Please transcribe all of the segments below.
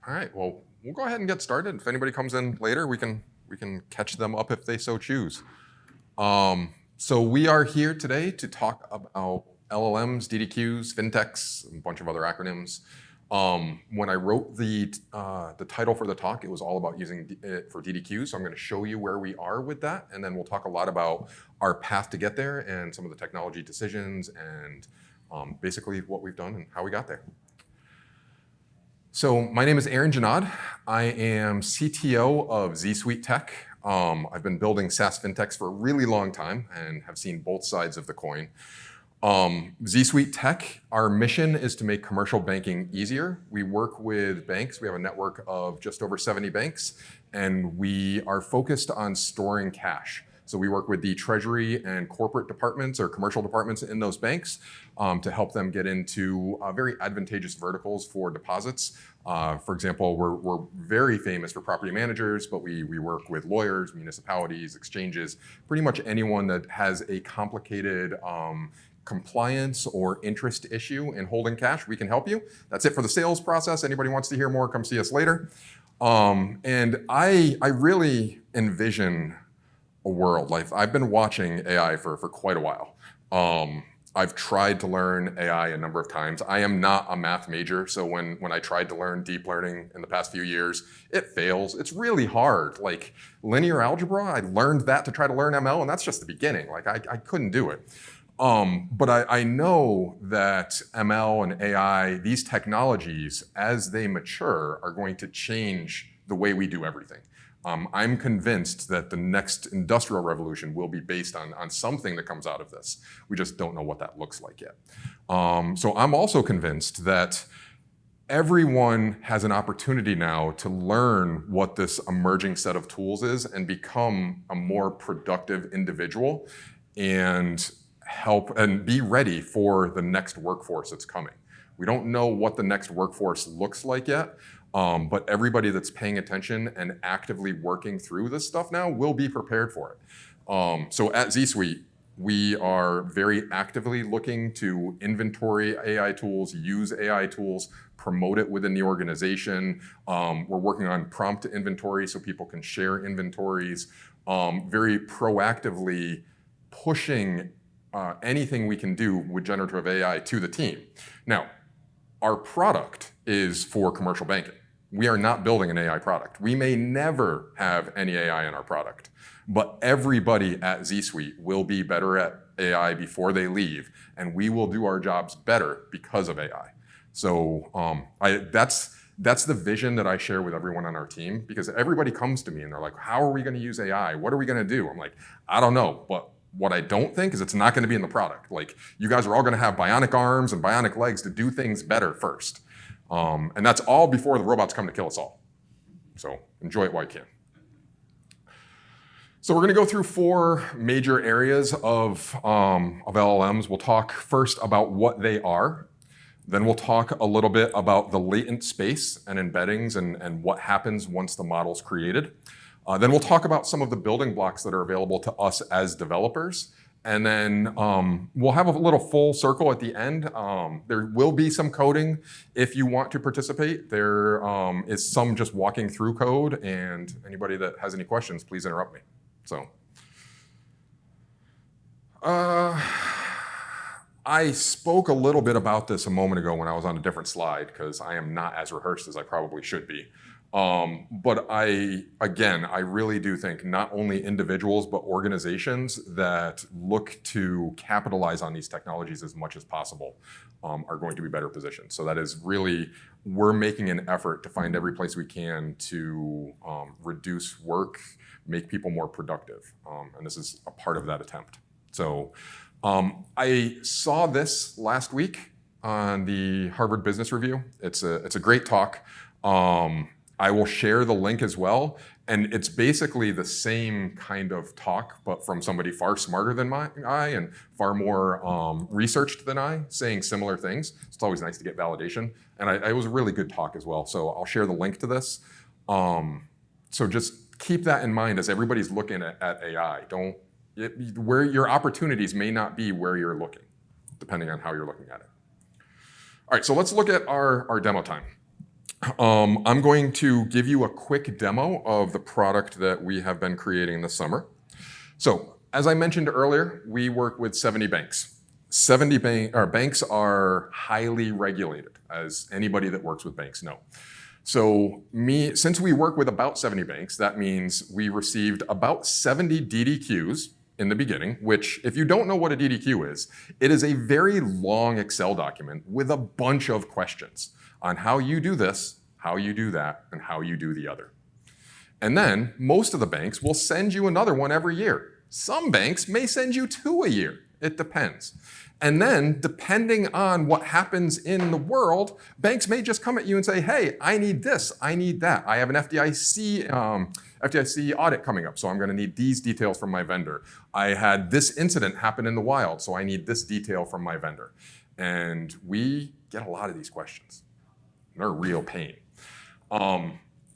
All right, well, we'll go ahead and get started. If anybody comes in later, we can catch them up if they so choose. So we are here today to talk about LLMs, DDQs, fintechs, and a bunch of other acronyms. When I wrote the title for the talk, it was all about using it for DDQs. So I'm going to show you where we are with that, and then we'll talk a lot about our path to get there and some of the technology decisions and basically what we've done and how we got there. So my name is Junod. I am CTO of ZSuite Tech. I've been building SaaS fintechs for a really long time and have seen both sides of the coin. ZSuite Tech, our mission is to make commercial banking easier. We work with banks. We have a network of just over 70 banks, and we are focused on storing cash. So we work with the treasury and corporate departments or commercial departments in those banks to help them get into very advantageous verticals for deposits. For example, we're very famous for property managers, but we work with lawyers, municipalities, exchanges, pretty much anyone that has a complicated compliance or interest issue in holding cash, we can help you. That's it for the sales process. Anybody wants to hear more, come see us later. And I really envision a world. Like, I've been watching AI for quite a while. I've tried to learn AI a number of times. I am not a math major, so when I tried to learn deep learning in the past few years, it fails. It's really hard. Like linear algebra, I learned that to try to learn ML, and that's just the beginning. Like I couldn't do it. But I know that ML and AI, these technologies, as they mature, are going to change the way we do everything. I'm convinced that the next industrial revolution will be based on something that comes out of this. We just don't know what that looks like yet. So I'm also convinced that everyone has an opportunity now to learn what this emerging set of tools is and become a more productive individual and help and be ready for the next workforce that's coming. We don't know what the next workforce looks like yet. But everybody that's paying attention and actively working through this stuff now will be prepared for it. So at ZSuite, we are very actively looking to inventory AI tools, use AI tools, promote it within the organization. We're working on prompt inventory so people can share inventories, very proactively pushing anything we can do with generative AI to the team. Now, our product is for commercial banking. We are not building an AI product. We may never have any AI in our product, but everybody at ZSuite will be better at AI before they leave, and we will do our jobs better because of AI. So that's the vision that I share with everyone on our team, because everybody comes to me and they're like, how are we going to use AI? What are we going to do? I'm like, I don't know, but what I don't think is it's not going to be in the product. Like, you guys are all going to have bionic arms and bionic legs to do things better first. And that's all before the robots come to kill us all. So enjoy it while you can. So we're going to go through 4 major areas of LLMs. We'll talk first about what they are. Then we'll talk a little bit about the latent space and embeddings and what happens once the model's created. Then we'll talk about some of the building blocks that are available to us as developers. And then we'll have a little full circle at the end. There will be some coding if you want to participate. There is some just walking through code, and anybody that has any questions, please interrupt me. So I spoke a little bit about this a moment ago when I was on a different slide, because I am not as rehearsed as I probably should be. But I really do think not only individuals, but organizations that look to capitalize on these technologies as much as possible are going to be better positioned. So that is really, we're making an effort to find every place we can to reduce work, make people more productive. And this is a part of that attempt. So I saw this last week on the Harvard Business Review. It's a great talk. I will share the link as well. And it's basically the same kind of talk, but from somebody far smarter than I and far more researched than I, saying similar things. It's always nice to get validation. And it was a really good talk as well. So I'll share the link to this. So just keep that in mind as everybody's looking at AI. Where your opportunities may not be where you're looking, depending on how you're looking at it. All right, so let's look at our demo time. I'm going to give you a quick demo of the product that we have been creating this summer. So, as I mentioned earlier, we work with 70 banks. 70 banks are highly regulated, as anybody that works with banks know. So since we work with about 70 banks, that means we received about 70 DDQs in the beginning, which if you don't know what a DDQ is, it is a very long Excel document with a bunch of questions on how you do this, how you do that, and how you do the other. And then most of the banks will send you another one every year. Some banks may send you 2 a year. It depends. And then, depending on what happens in the world, banks may just come at you and say, hey, I need this, I need that. I have an FDIC audit coming up, so I'm gonna need these details from my vendor. I had this incident happen in the wild, so I need this detail from my vendor. And we get a lot of these questions. They're a real pain.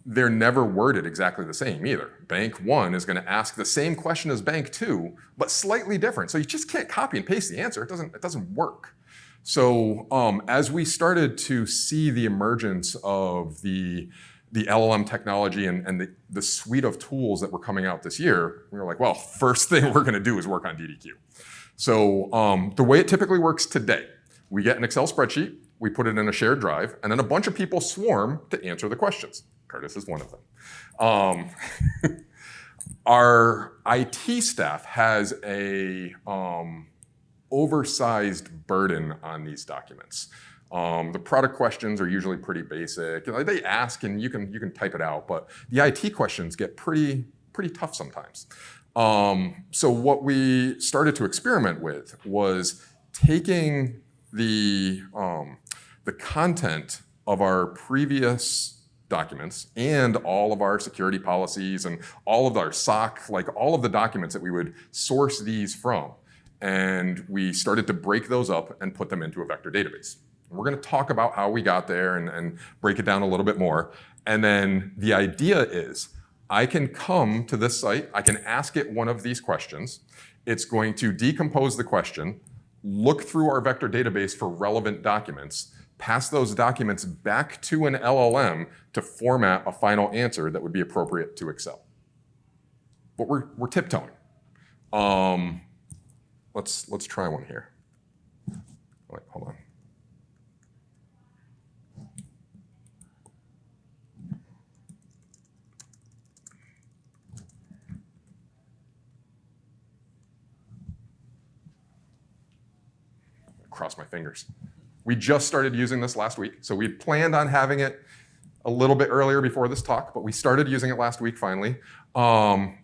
They're never worded exactly the same either. Bank 1 is going to ask the same question as Bank 2, but slightly different. So you just can't copy and paste the answer. It doesn't work. So as we started to see the emergence of the LLM technology and the suite of tools that were coming out this year, we were like, well, first thing we're going to do is work on DDQ. So the way it typically works today, we get an Excel spreadsheet, we put it in a shared drive, and then a bunch of people swarm to answer the questions. Curtis is one of them. Our IT staff has a oversized burden on these documents. The product questions are usually pretty basic. They ask and you can type it out, but the IT questions get pretty tough sometimes. So what we started to experiment with was taking the content of our previous documents and all of our security policies and all of our SOC, like all of the documents that we would source these from. And we started to break those up and put them into a vector database. And we're going to talk about how we got there and break it down a little bit more. And then the idea is I can come to this site, I can ask it one of these questions. It's going to decompose the question, look through our vector database for relevant documents, pass those documents back to an LLM to format a final answer that would be appropriate to Excel. But we're tiptoeing. Let's try one here. Wait, hold on. Cross my fingers. We just started using this last week, so we planned on having it a little bit earlier before this talk, but we started using it last week finally.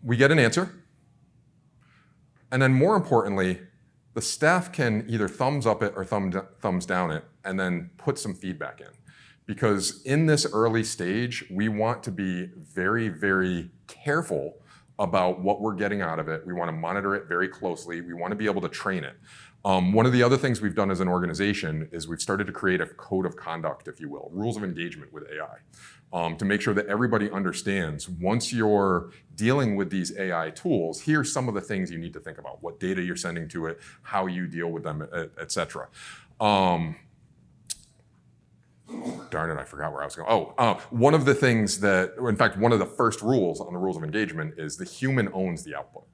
We get an answer, and then more importantly, the staff can either thumbs up it or thumbs down it, and then put some feedback in. Because in this early stage, we want to be very, very careful about what we're getting out of it. We want to monitor it very closely. We want to be able to train it. One of the other things we've done as an organization is we've started to create a code of conduct, if you will, rules of engagement with AI, to make sure that everybody understands once you're dealing with these AI tools, here's some of the things you need to think about, what data you're sending to it, how you deal with them, et cetera. Darn it, I forgot where I was going. One of the things that, in fact, one of the first rules on the rules of engagement is the human owns the output.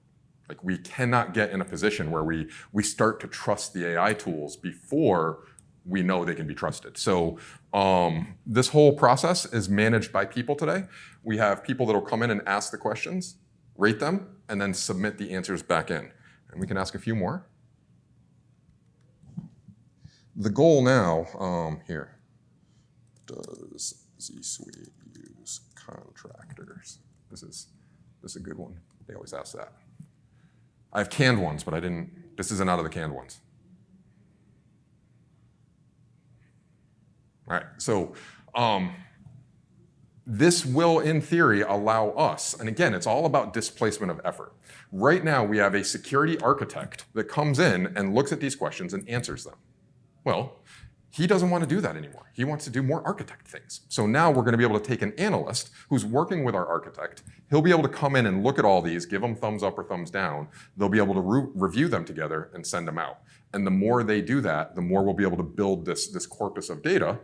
Like we cannot get in a position where we start to trust the AI tools before we know they can be trusted. So this whole process is managed by people today. We have people that will come in and ask the questions, rate them, and then submit the answers back in. And we can ask a few more. The goal now, here, does ZSuite use contractors? This is a good one. They always ask that. I have canned ones, but this isn't out of the canned ones. All right, so this will, in theory, allow us, and again, it's all about displacement of effort. Right now, we have a security architect that comes in and looks at these questions and answers them. Well, he doesn't want to do that anymore. He wants to do more architect things. So now we're going to be able to take an analyst who's working with our architect. He'll be able to come in and look at all these, give them thumbs up or thumbs down. They'll be able to review them together and send them out. And the more they do that, the more we'll be able to build this corpus of data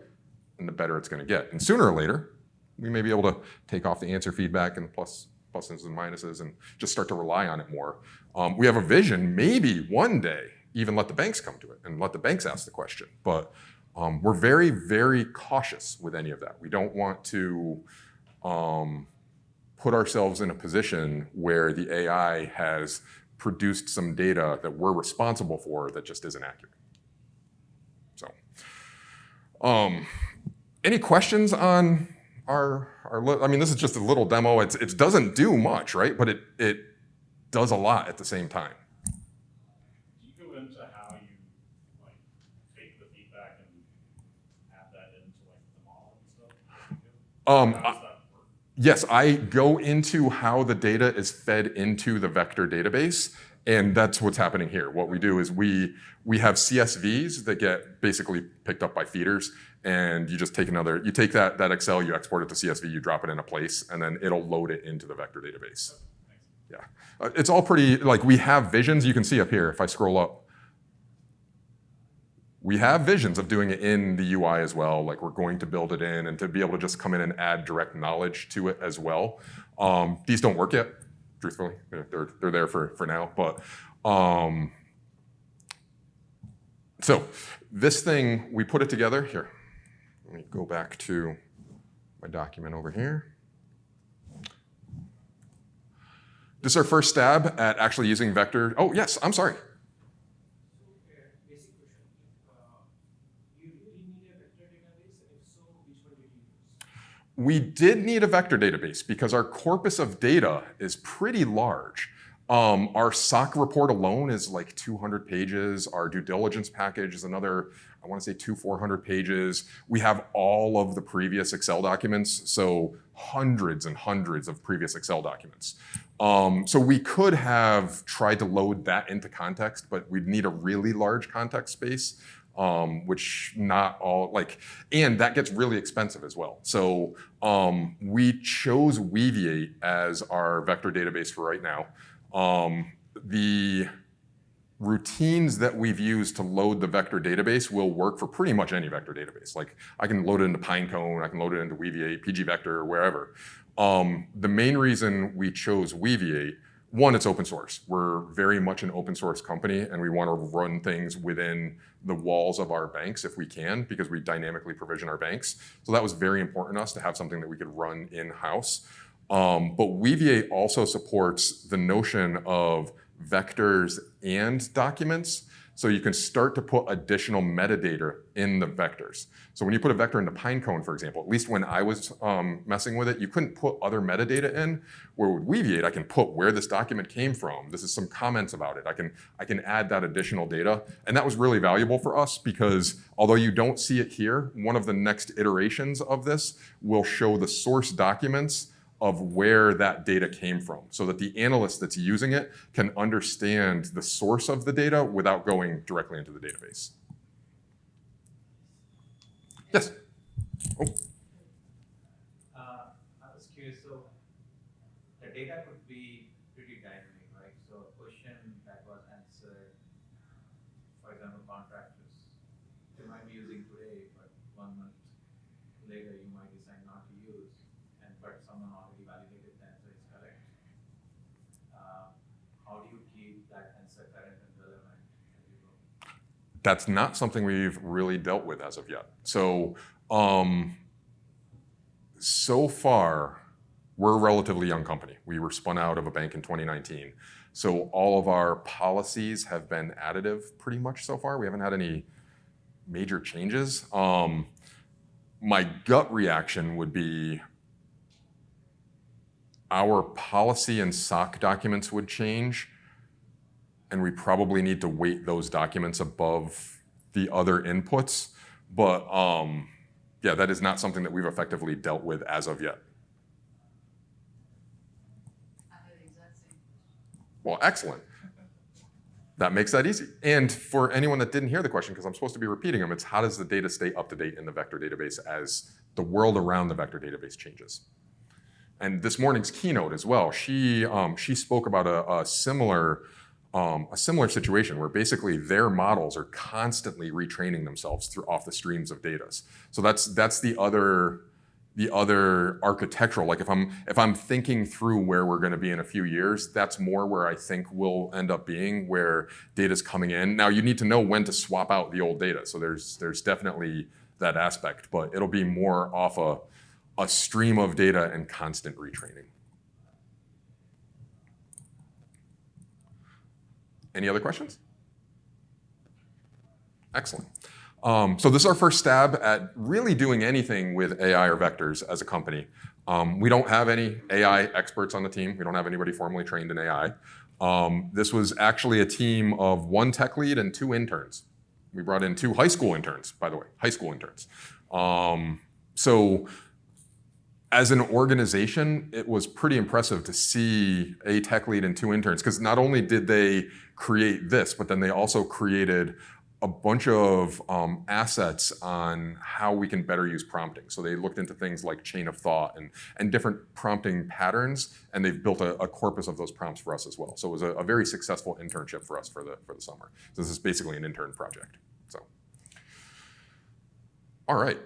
and the better it's going to get. And sooner or later, we may be able to take off the answer feedback and pluses and minuses and just start to rely on it more. We have a vision, maybe one day, even let the banks come to it and let the banks ask the question. But we're very, very cautious with any of that. We don't want to put ourselves in a position where the AI has produced some data that we're responsible for that just isn't accurate. So, any questions on I mean, this is just a little demo. It doesn't do much, right? But it does a lot at the same time. Do you go into how you like take the feedback and add that into like the model and stuff? How does that work? Yes, I go into how the data is fed into the vector database, and that's what's happening here. What we do is we have CSVs that get basically picked up by feeders, and you just take you take that Excel, you export it to CSV, you drop it in a place, and then it'll load it into the vector database. Yeah, it's all pretty, like we have visions. You can see up here, if I scroll up, we have visions of doing it in the UI as well. Like we're going to build it in and to be able to just come in and add direct knowledge to it as well. These don't work yet, truthfully. They're there for now. But so this thing, we put it together. Here, let me go back to my document over here. This is our first stab at actually using vector. Oh, yes, I'm sorry. We did need a vector database because our corpus of data is pretty large. Our SOC report alone is like 200 pages. Our due diligence package is another, I want to say 400 pages. We have all of the previous Excel documents, so hundreds and hundreds of previous Excel documents. So we could have tried to load that into context, but we'd need a really large context space. Which not all, and that gets really expensive as well. So we chose Weaviate as our vector database for right now. The routines that we've used to load the vector database will work for pretty much any vector database. Like I can load it into Pinecone, I can load it into Weaviate, PG Vector, wherever. The main reason we chose Weaviate, one, it's open source. We're very much an open source company, and we want to run things within the walls of our banks if we can, because we dynamically provision our banks. So that was very important to us to have something that we could run in-house. But Weaviate also supports the notion of vectors and documents. So you can start to put additional metadata in the vectors. So when you put a vector into Pinecone, for example, at least when I was messing with it, you couldn't put other metadata in. Where with Weaviate, I can put where this document came from. This is some comments about it. I can add that additional data. And that was really valuable for us because although you don't see it here, one of the next iterations of this will show the source documents of where that data came from so that the analyst that's using it can understand the source of the data without going directly into the database. Yes? Oh. I was curious, so the data could be pretty dynamic, right? So a question that was answered, for example, contractors, they might be using today, but 1 month later you might decide not to use, but someone already validated the answer is correct. How do you keep that answer current and relevant as you go? That's not something we've really dealt with as of yet. So, so far, we're a relatively young company. We were spun out of a bank in 2019. So all of our policies have been additive pretty much so far. We haven't had any major changes. My gut reaction would be our policy and SOC documents would change, and we probably need to weight those documents above the other inputs. But yeah, that is not something that we've effectively dealt with as of yet. I had the exact same question. Well, excellent. That makes that easy. And for anyone that didn't hear the question, because I'm supposed to be repeating them, it's how does the data stay up to date in the vector database as the world around the vector database changes? And this morning's keynote as well, she spoke about a similar a similar situation where basically their models are constantly retraining themselves off the streams of data. So that's the other architectural. Like if I'm thinking through where we're going to be in a few years, that's more where I think we'll end up being, where data's coming in. Now you need to know when to swap out the old data. So there's definitely that aspect, but it'll be more off a stream of data and constant retraining. Any other questions? Excellent. So this is our first stab at really doing anything with AI or vectors as a company. We don't have any AI experts on the team. We don't have anybody formally trained in AI. This was actually a team of 1 tech lead and 2 interns. We brought in 2 high school interns, by the way, high school interns. So as an organization, it was pretty impressive to see a tech lead and 2 interns, because not only did they create this, but then they also created a bunch of assets on how we can better use prompting. So they looked into things like chain of thought and different prompting patterns, and they've built a corpus of those prompts for us as well. So it was a very successful internship for us for the summer. So this is basically an intern project. So, all right.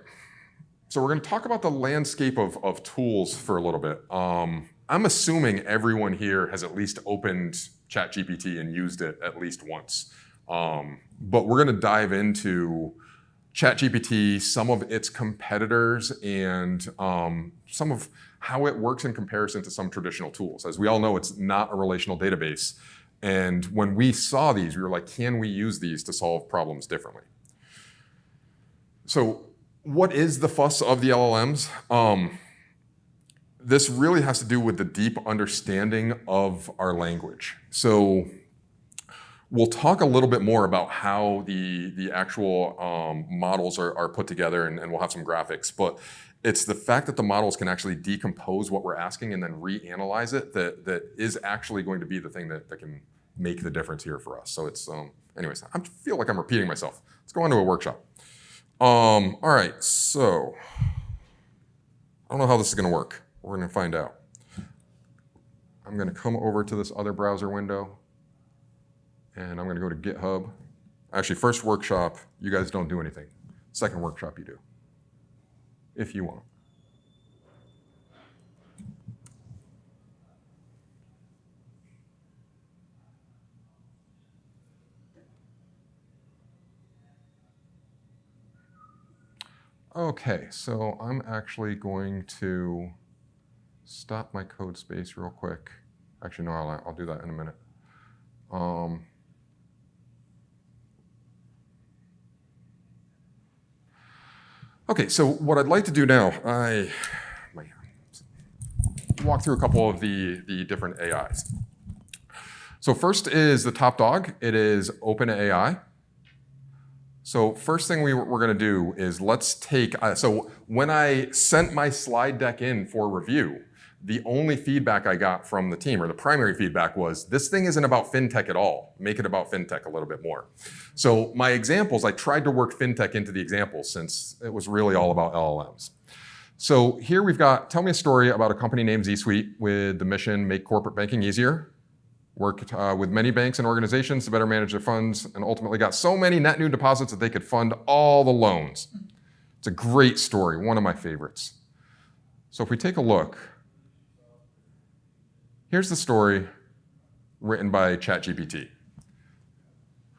So we're going to talk about the landscape of tools for a little bit. I'm assuming everyone here has at least opened ChatGPT and used it at least once. But we're going to dive into ChatGPT, some of its competitors, and some of how it works in comparison to some traditional tools. As we all know, it's not a relational database. And when we saw these, we were like, can we use these to solve problems differently? So what is the fuss of the LLMs? This really has to do with the deep understanding of our language. So we'll talk a little bit more about how the actual models are put together, and we'll have some graphics. But it's the fact that the models can actually decompose what we're asking and then reanalyze it that is actually going to be the thing that can make the difference here for us. So it's, anyways, I feel like I'm repeating myself. Let's go on to a workshop. All right, so I don't know how this is going to work. We're going to find out. I'm going to come over to this other browser window, and I'm going to go to GitHub. Actually, first workshop, you guys don't do anything. Second workshop, you do, if you want. Okay, so I'm actually going to stop my code space real quick. Actually, no, I'll do that in a minute. Okay, so what I'd like to do now, I might walk through a couple of the different AIs. So first is the top dog. It is OpenAI. So first thing we're going to do is let's take, so when I sent my slide deck in for review, the only feedback I got from the team, or the primary feedback, was this thing isn't about fintech at all. Make it about fintech a little bit more. So my examples, I tried to work fintech into the examples since it was really all about LLMs. So here we've got, tell me a story about a company named ZSuite with the mission, make corporate banking easier. Worked with many banks and organizations to better manage their funds, and ultimately got so many net new deposits that they could fund all the loans. It's a great story, one of my favorites. So if we take a look, here's the story written by ChatGPT.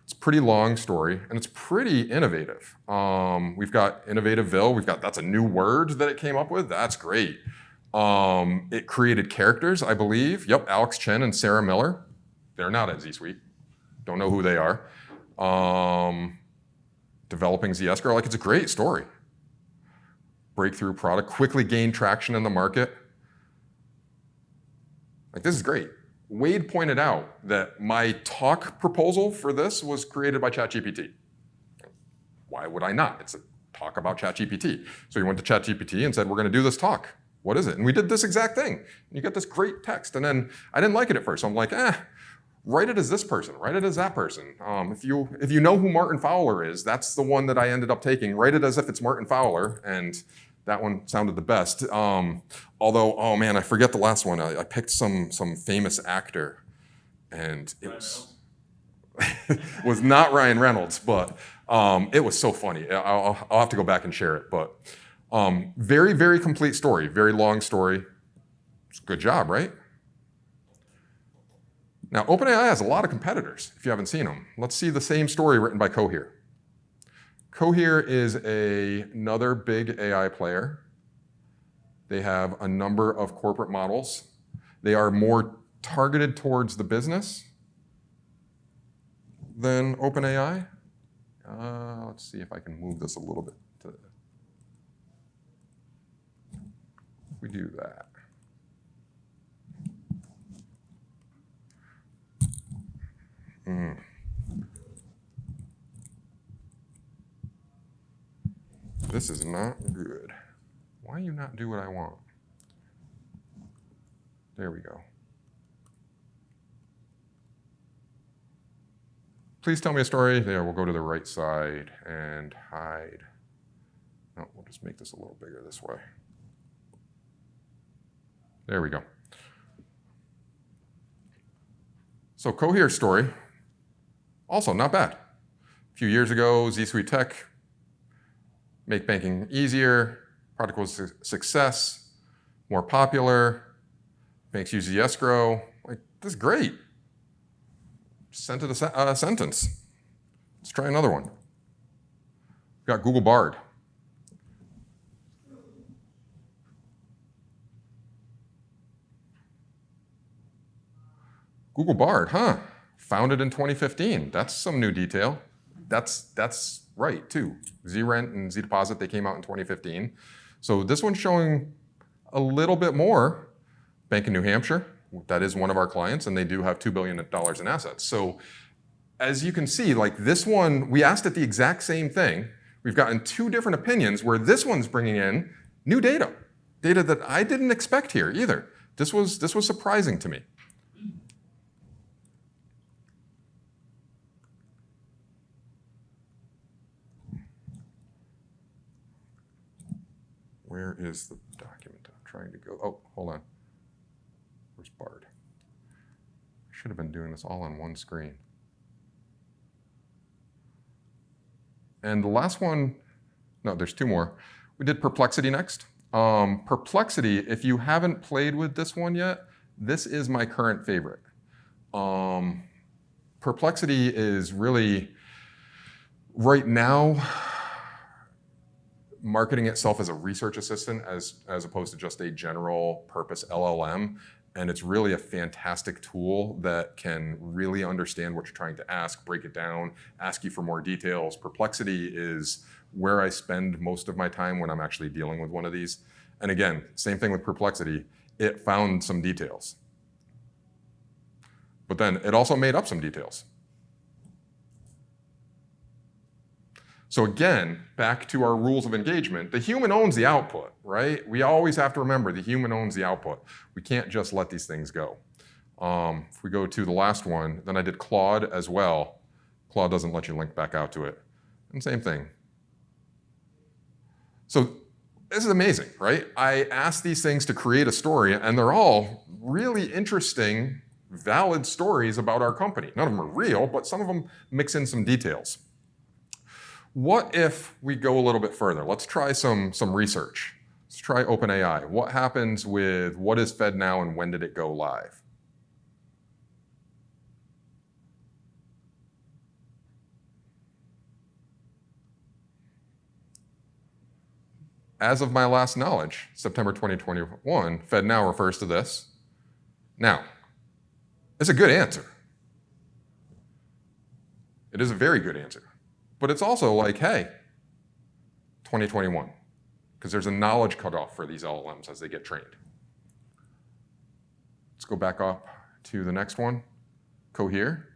It's a pretty long story, and it's pretty innovative. We've got Innovativeville. We've got, that's a new word that it came up with. That's great. It created characters, I believe. Yep, Alex Chen and Sarah Miller. They're not at ZSuite. Don't know who they are. Developing ZSuite, like, it's a great story. Breakthrough product, quickly gained traction in the market. Like, this is great. Wade pointed out that my talk proposal for this was created by ChatGPT. Why would I not? It's a talk about ChatGPT. So he went to ChatGPT and said, we're going to do this talk. What is it? And we did this exact thing. And you get this great text. And then I didn't like it at first. So I'm like, write it as this person. Write it as that person. If you know who Martin Fowler is, that's the one that I ended up taking. Write it as if it's Martin Fowler. And that one sounded the best. Although, oh man, I forget the last one. I picked some famous actor. And it was, was not Ryan Reynolds, but it was so funny. I'll have to go back and share it. But very, very complete story, very long story. It's a good job, right? Now, OpenAI has a lot of competitors, if you haven't seen them. Let's see the same story written by Cohere. Cohere is another big AI player. They have a number of corporate models. They are more targeted towards the business than OpenAI. Let's see if I can move this a little bit. If we do that. This is not good. Why you not do what I want? There we go. Please tell me a story. There, we'll go to the right side and hide. No, we'll just make this a little bigger this way. There we go. So Cohere's story, also not bad. A few years ago, ZSuite Tech, make banking easier, product was a success, more popular, banks use the escrow. Like, this is great. Sent it a sentence. Let's try another one. We've got Google Bard. Google Bard, huh? Founded in 2015. That's some new detail. That's right, too. Z-Rent and Z-Deposit, they came out in 2015. So this one's showing a little bit more. Bank in New Hampshire, that is one of our clients, and they do have $2 billion in assets. So as you can see, like this one, we asked it the exact same thing. We've gotten two different opinions where this one's bringing in new data that I didn't expect here either. This was surprising to me. Where is the document I'm trying to go? Oh, hold on. Where's Bard? I should have been doing this all on one screen. And the last one, no, there's two more. We did Perplexity next. Perplexity, if you haven't played with this one yet, this is my current favorite. Perplexity is really, right now, marketing itself as a research assistant as opposed to just a general purpose LLM. And it's really a fantastic tool that can really understand what you're trying to ask, break it down, ask you for more details. Perplexity is where I spend most of my time when I'm actually dealing with one of these. And again, same thing with Perplexity. It found some details. But then it also made up some details. So again, back to our rules of engagement, the human owns the output, right? We always have to remember the human owns the output. We can't just let these things go. If we go to the last one, then I did Claude as well. Claude doesn't let you link back out to it. And same thing. So this is amazing, right? I asked these things to create a story, and they're all really interesting, valid stories about our company. None of them are real, but some of them mix in some details. What if we go a little bit further? Let's try some research. Let's try OpenAI. What happens with what is fed now and when did it go live? As of my last knowledge, September 2021, fed now refers to this. Now, it's a good answer. It is a very good answer. But it's also like, hey, 2021, because there's a knowledge cutoff for these LLMs as they get trained. Let's go back up to the next one, Cohere.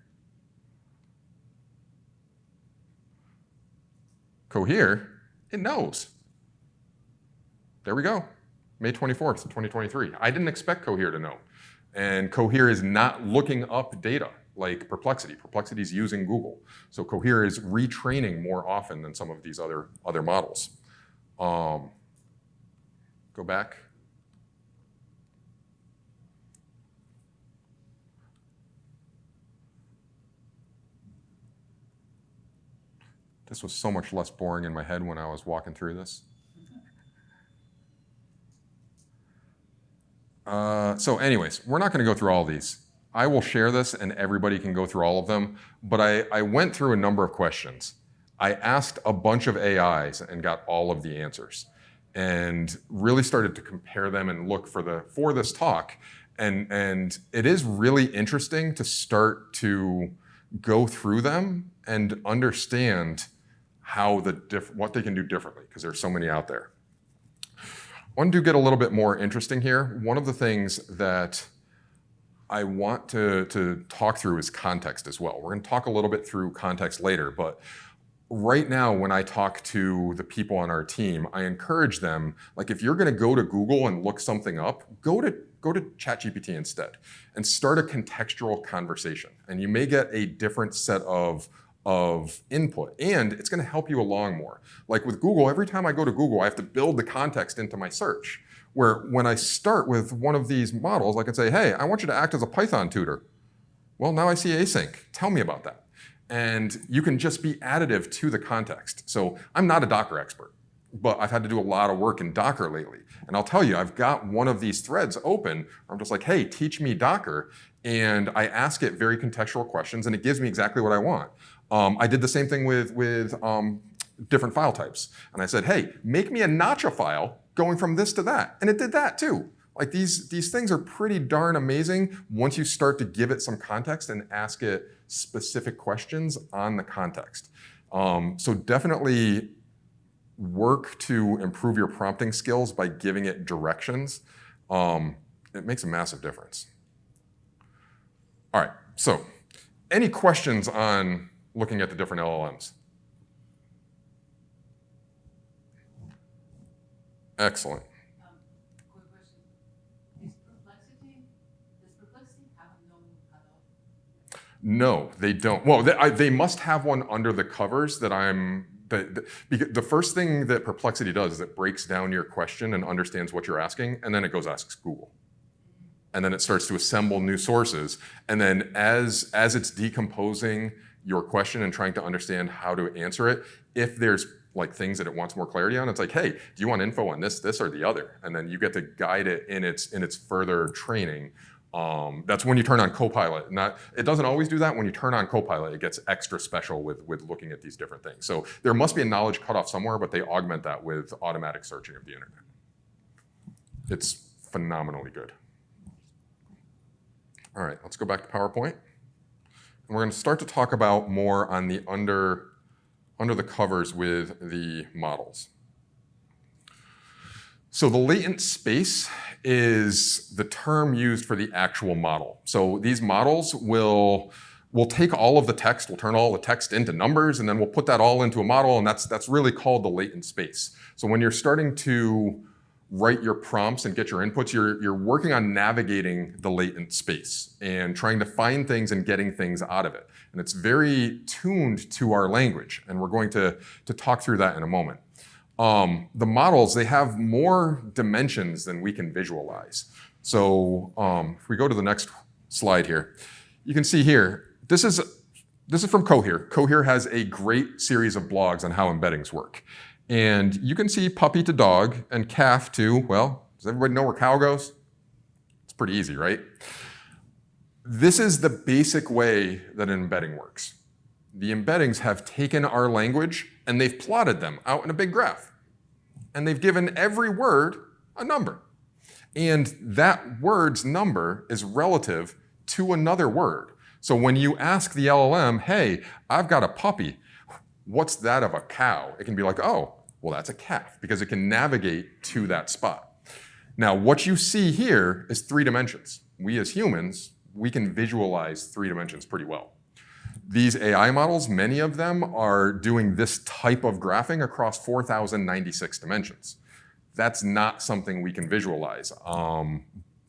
Cohere, it knows. There we go, May 24th, 2023. I didn't expect Cohere to know. And Cohere is not looking up data like Perplexity. Perplexity is using Google. So Cohere is retraining more often than some of these other models. Go back. This was so much less boring in my head when I was walking through this. So anyways, we're not going to go through all of these. I will share this and everybody can go through all of them, but I went through a number of questions. I asked a bunch of AIs and got all of the answers and really started to compare them and look for this talk. And it is really interesting to start to go through them and understand how what they can do differently, because there's so many out there. I want to get a little bit more interesting here. One of the things that I want to talk through is context as well. We're going to talk a little bit through context later, but right now when I talk to the people on our team, I encourage them, like if you're going to go to Google and look something up, go to ChatGPT instead and start a contextual conversation. And you may get a different set of input, and it's going to help you along more. Like with Google, every time I go to Google, I have to build the context into my search. Where when I start with one of these models, I can say, hey, I want you to act as a Python tutor. Well, now I see async. Tell me about that. And you can just be additive to the context. So I'm not a Docker expert, but I've had to do a lot of work in Docker lately. And I'll tell you, I've got one of these threads open. I'm just like, hey, teach me Docker. And I ask it very contextual questions, and it gives me exactly what I want. I did the same thing with different file types. And I said, hey, make me a Notcha file going from this to that. And it did that too. Like these things are pretty darn amazing once you start to give it some context and ask it specific questions on the context. So definitely work to improve your prompting skills by giving it directions. It makes a massive difference. All right, so any questions on looking at the different LLMs? Excellent. Quick question. Does Perplexity have a known cutoff? No, they don't. Well, they must have one under the covers that the first thing that Perplexity does is it breaks down your question and understands what you're asking, and then it goes asks Google. And then it starts to assemble new sources. And then as it's decomposing your question and trying to understand how to answer it, if there's like things that it wants more clarity on, it's like, hey, do you want info on this, or the other? And then you get to guide it in its further training. That's when you turn on Copilot. It doesn't always do that. When you turn on Copilot, it gets extra special with looking at these different things. So there must be a knowledge cutoff somewhere, but they augment that with automatic searching of the internet. It's phenomenally good. All right, let's go back to PowerPoint. And we're going to start to talk about more on the under the covers with the models. So the latent space is the term used for the actual model. So these models will take all of the text, we'll turn all the text into numbers, and then we'll put that all into a model, and that's really called the latent space. So when you're starting to write your prompts and get your inputs, you're working on navigating the latent space and trying to find things and getting things out of it. And it's very tuned to our language, and we're going to talk through that in a moment. The models, they have more dimensions than we can visualize. So if we go to the next slide here, you can see here, this is from Cohere. Cohere has a great series of blogs on how embeddings work. And you can see puppy to dog and calf to, well, does everybody know where cow goes? It's pretty easy, right? This is the basic way that an embedding works. The embeddings have taken our language and they've plotted them out in a big graph. And they've given every word a number. And that word's number is relative to another word. So when you ask the LLM, hey, I've got a puppy, what's that of a cow? It can be like, oh, well, that's a calf, because it can navigate to that spot. Now, what you see here is 3 dimensions. We as humans, we can visualize 3 dimensions pretty well. These AI models, many of them are doing this type of graphing across 4,096 dimensions. That's not something we can visualize.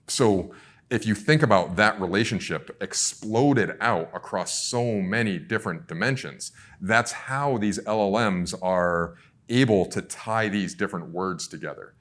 So if you think about that relationship exploded out across so many different dimensions, that's how these LLMs are able to tie these different words together.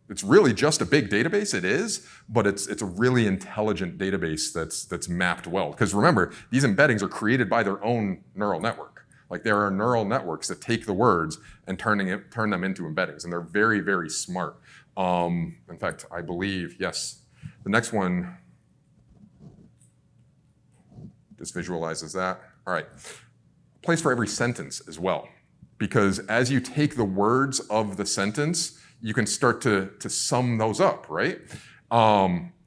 It's really just a big database, it is, but it's a really intelligent database that's mapped well. Because remember, these embeddings are created by their own neural network. Like there are neural networks that take the words and turn them into embeddings, and they're very, very smart. In fact, I believe, yes, the next one, this visualizes that. All right, place for every sentence as well. Because as you take the words of the sentence, you can start to sum those up, right?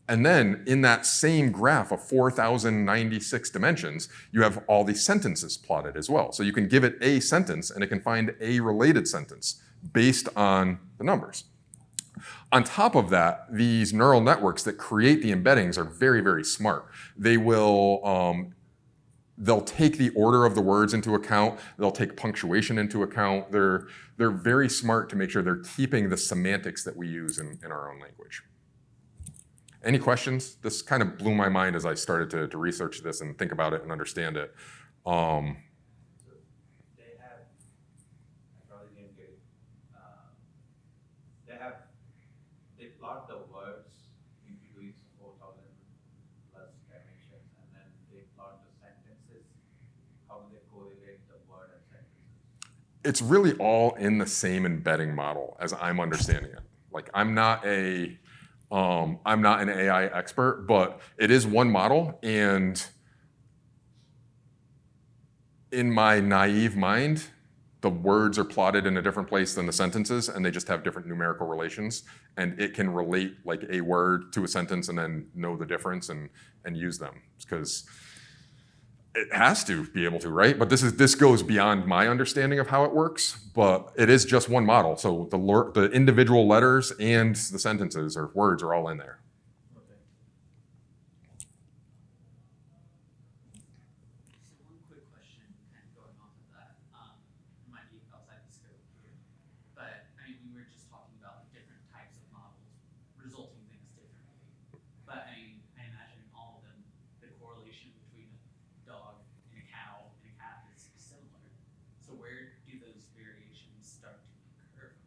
And then in that same graph of 4,096 dimensions, you have all these sentences plotted as well. So you can give it a sentence and it can find a related sentence based on the numbers. On top of that, these neural networks that create the embeddings are very, very smart. They will they'll take the order of the words into account. They'll take punctuation into account. They're very smart to make sure they're keeping the semantics that we use in our own language. Any questions? This kind of blew my mind as I started to research this and think about it and understand it. So they have, I probably didn't get it. They plot the words into these 4,000 plus dimensions, and then they plot the sentences. How do they correlate the word and sentences? It's really all in the same embedding model as I'm understanding it. Like I'm not an AI expert, but it is one model, and in my naive mind, the words are plotted in a different place than the sentences, and they just have different numerical relations, and it can relate like a word to a sentence and then know the difference and use them, because it has to be able to, right? But this goes beyond my understanding of how it works, but it is just one model. So the individual letters and the sentences or words are all in there. Okay. So one quick question, kind of going off of that, might be outside the scope here, but I mean, we were just talking about the different types of models resulting things differently. But I mean, I imagine in all of them, the correlation between a dog and a cow and a cat is similar. So where do those variations start to occur?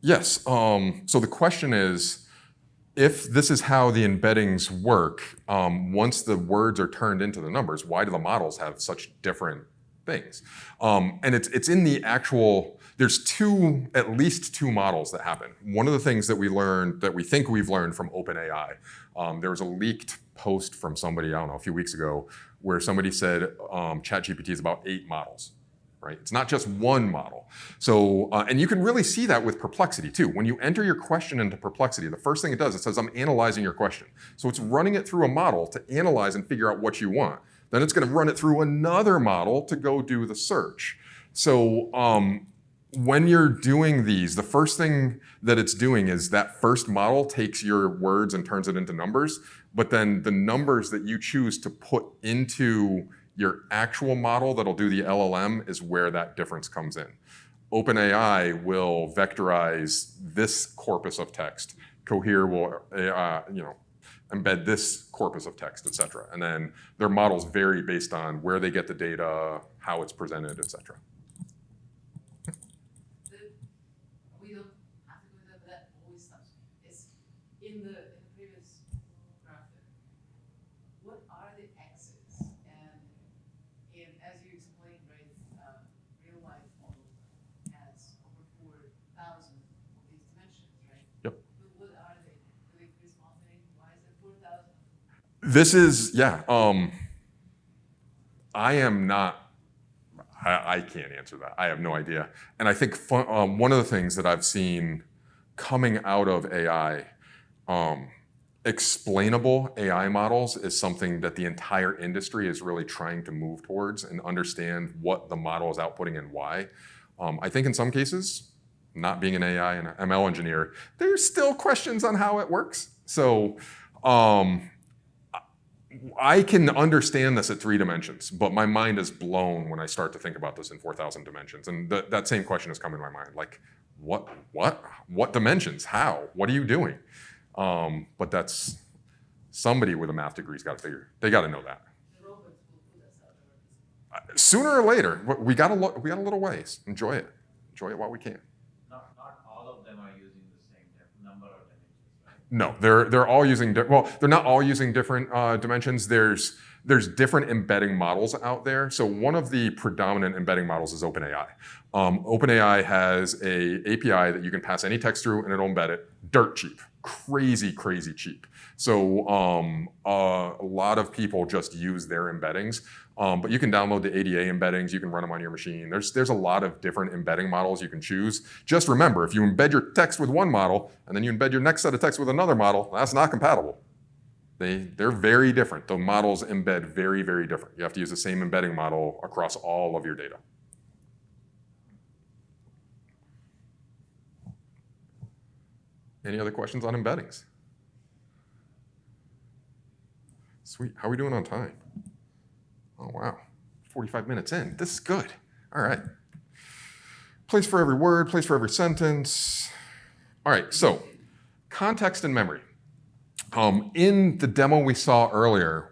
Yes, so the question is, if this is how the embeddings work, once the words are turned into the numbers, why do the models have such different things? And it's in the actual, there's at least two models that happen. One of the things that we think we've learned from OpenAI, there was a leaked post from somebody, I don't know, a few weeks ago, where somebody said ChatGPT is about 8 models. Right? It's not just one model. So, and you can really see that with Perplexity too. When you enter your question into Perplexity, the first thing it does, it says, I'm analyzing your question. So it's running it through a model to analyze and figure out what you want. Then it's going to run it through another model to go do the search. So when you're doing these, the first thing that it's doing is that first model takes your words and turns it into numbers, but then the numbers that you choose to put into your actual model that'll do the LLM is where that difference comes in. OpenAI will vectorize this corpus of text. Cohere will embed this corpus of text, et cetera. And then their models vary based on where they get the data, how it's presented, et cetera. We don't have to do that, but that always stops me. It's in the previous graph there. What are the X's? And as you explained, right, real life model has over 4,000 of these dimensions, right? Yep. But what are they? Do they correspond to anything? Why is there 4,000? This is, I can't answer that. I have no idea. And I think one of the things that I've seen coming out of AI, explainable AI models is something that the entire industry is really trying to move towards and understand what the model is outputting and why. I think in some cases, not being an AI and an ML engineer, there's still questions on how it works. So I can understand this at 3 dimensions, but my mind is blown when I start to think about this in 4,000 dimensions. And that same question has come in my mind, like, what dimensions? How? What are you doing? But that's somebody with a math degree's got to figure. They got to know that. The robots will put us out there. Sooner or later, we got a little ways. Enjoy it while we can. Not all of them are using the same number of dimensions, right? No, they're all using, they're not all using different dimensions. There's there's different embedding models out there. So one of the predominant embedding models is OpenAI. OpenAI has a API that you can pass any text through and it'll embed it dirt cheap, crazy cheap. So a lot of people just use their embeddings, but you can download the ADA embeddings, you can run them on your machine. There's a lot of different embedding models you can choose. Just remember, if you embed your text with one model and then you embed your next set of text with another model, that's not compatible. They're very different. The models embed very different. You have to use the same embedding model across all of your data. Any other questions on embeddings? Sweet. How are we doing on time? Oh, wow. 45 minutes in. This is good. All right. Place for every word, place for every sentence. All right, so context and memory. In the demo we saw earlier,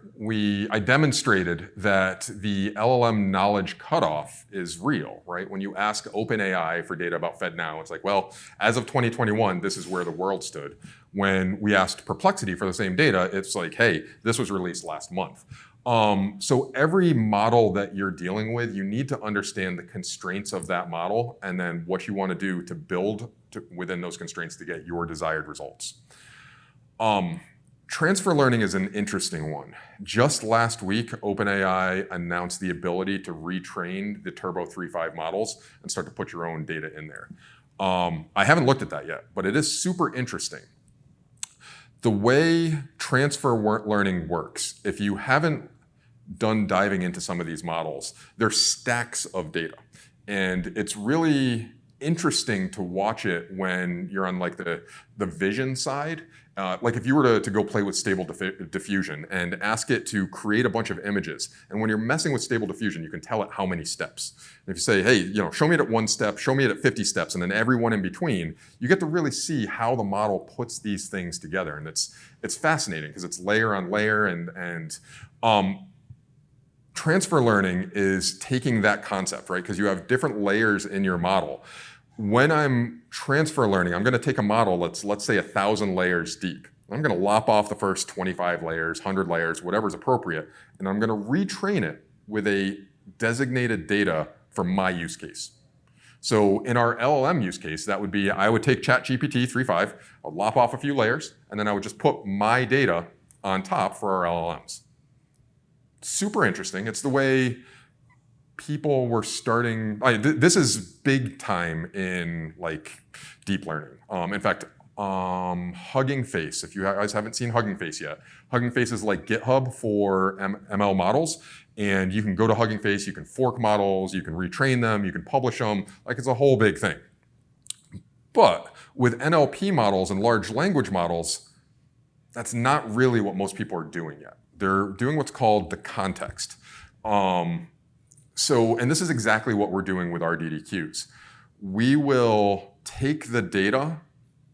I demonstrated that the LLM knowledge cutoff is real, right? When you ask OpenAI for data about FedNow, it's like, well, as of 2021, this is where the world stood. When we asked Perplexity for the same data, it's like, hey, this was released last month. So every model that you're dealing with, you need to understand the constraints of that model and then what you want to do to build within those constraints to get your desired results. Transfer learning is an interesting one. Just last week, OpenAI announced the ability to retrain the Turbo 3.5 models and start to put your own data in there. I haven't looked at that yet, but it is super interesting. The way transfer learning works, if you haven't done diving into some of these models, there's stacks of data. And it's really interesting to watch it when you're on like the vision side. Like if you were to go play with Stable Diffusion and ask it to create a bunch of images, and when you're messing with Stable Diffusion, you can tell it how many steps. And if you say, hey, show me it at 1 step, show me it at 50 steps, and then everyone in between, you get to really see how the model puts these things together. And it's fascinating because it's layer on layer, and transfer learning is taking that concept, right? Because you have different layers in your model. When I'm transfer learning, I'm going to take a model let's say 1,000 layers deep. I'm going to lop off the first 25 layers, 100 layers, whatever's appropriate, and I'm going to retrain it with a designated data for my use case. So in our LLM use case, that would be I would take ChatGPT 3.5, I'll lop off a few layers, and then I would just put my data on top for our LLMs. Super interesting. It's the way people were starting. This is big time in like deep learning. In fact, Hugging Face. If you guys haven't seen Hugging Face yet, Hugging Face is like GitHub for ML models, and you can go to Hugging Face. You can fork models. You can retrain them. You can publish them. Like it's a whole big thing. But with NLP models and large language models, that's not really what most people are doing yet. They're doing what's called the context. And this is exactly what we're doing with our DDQs. We will take the data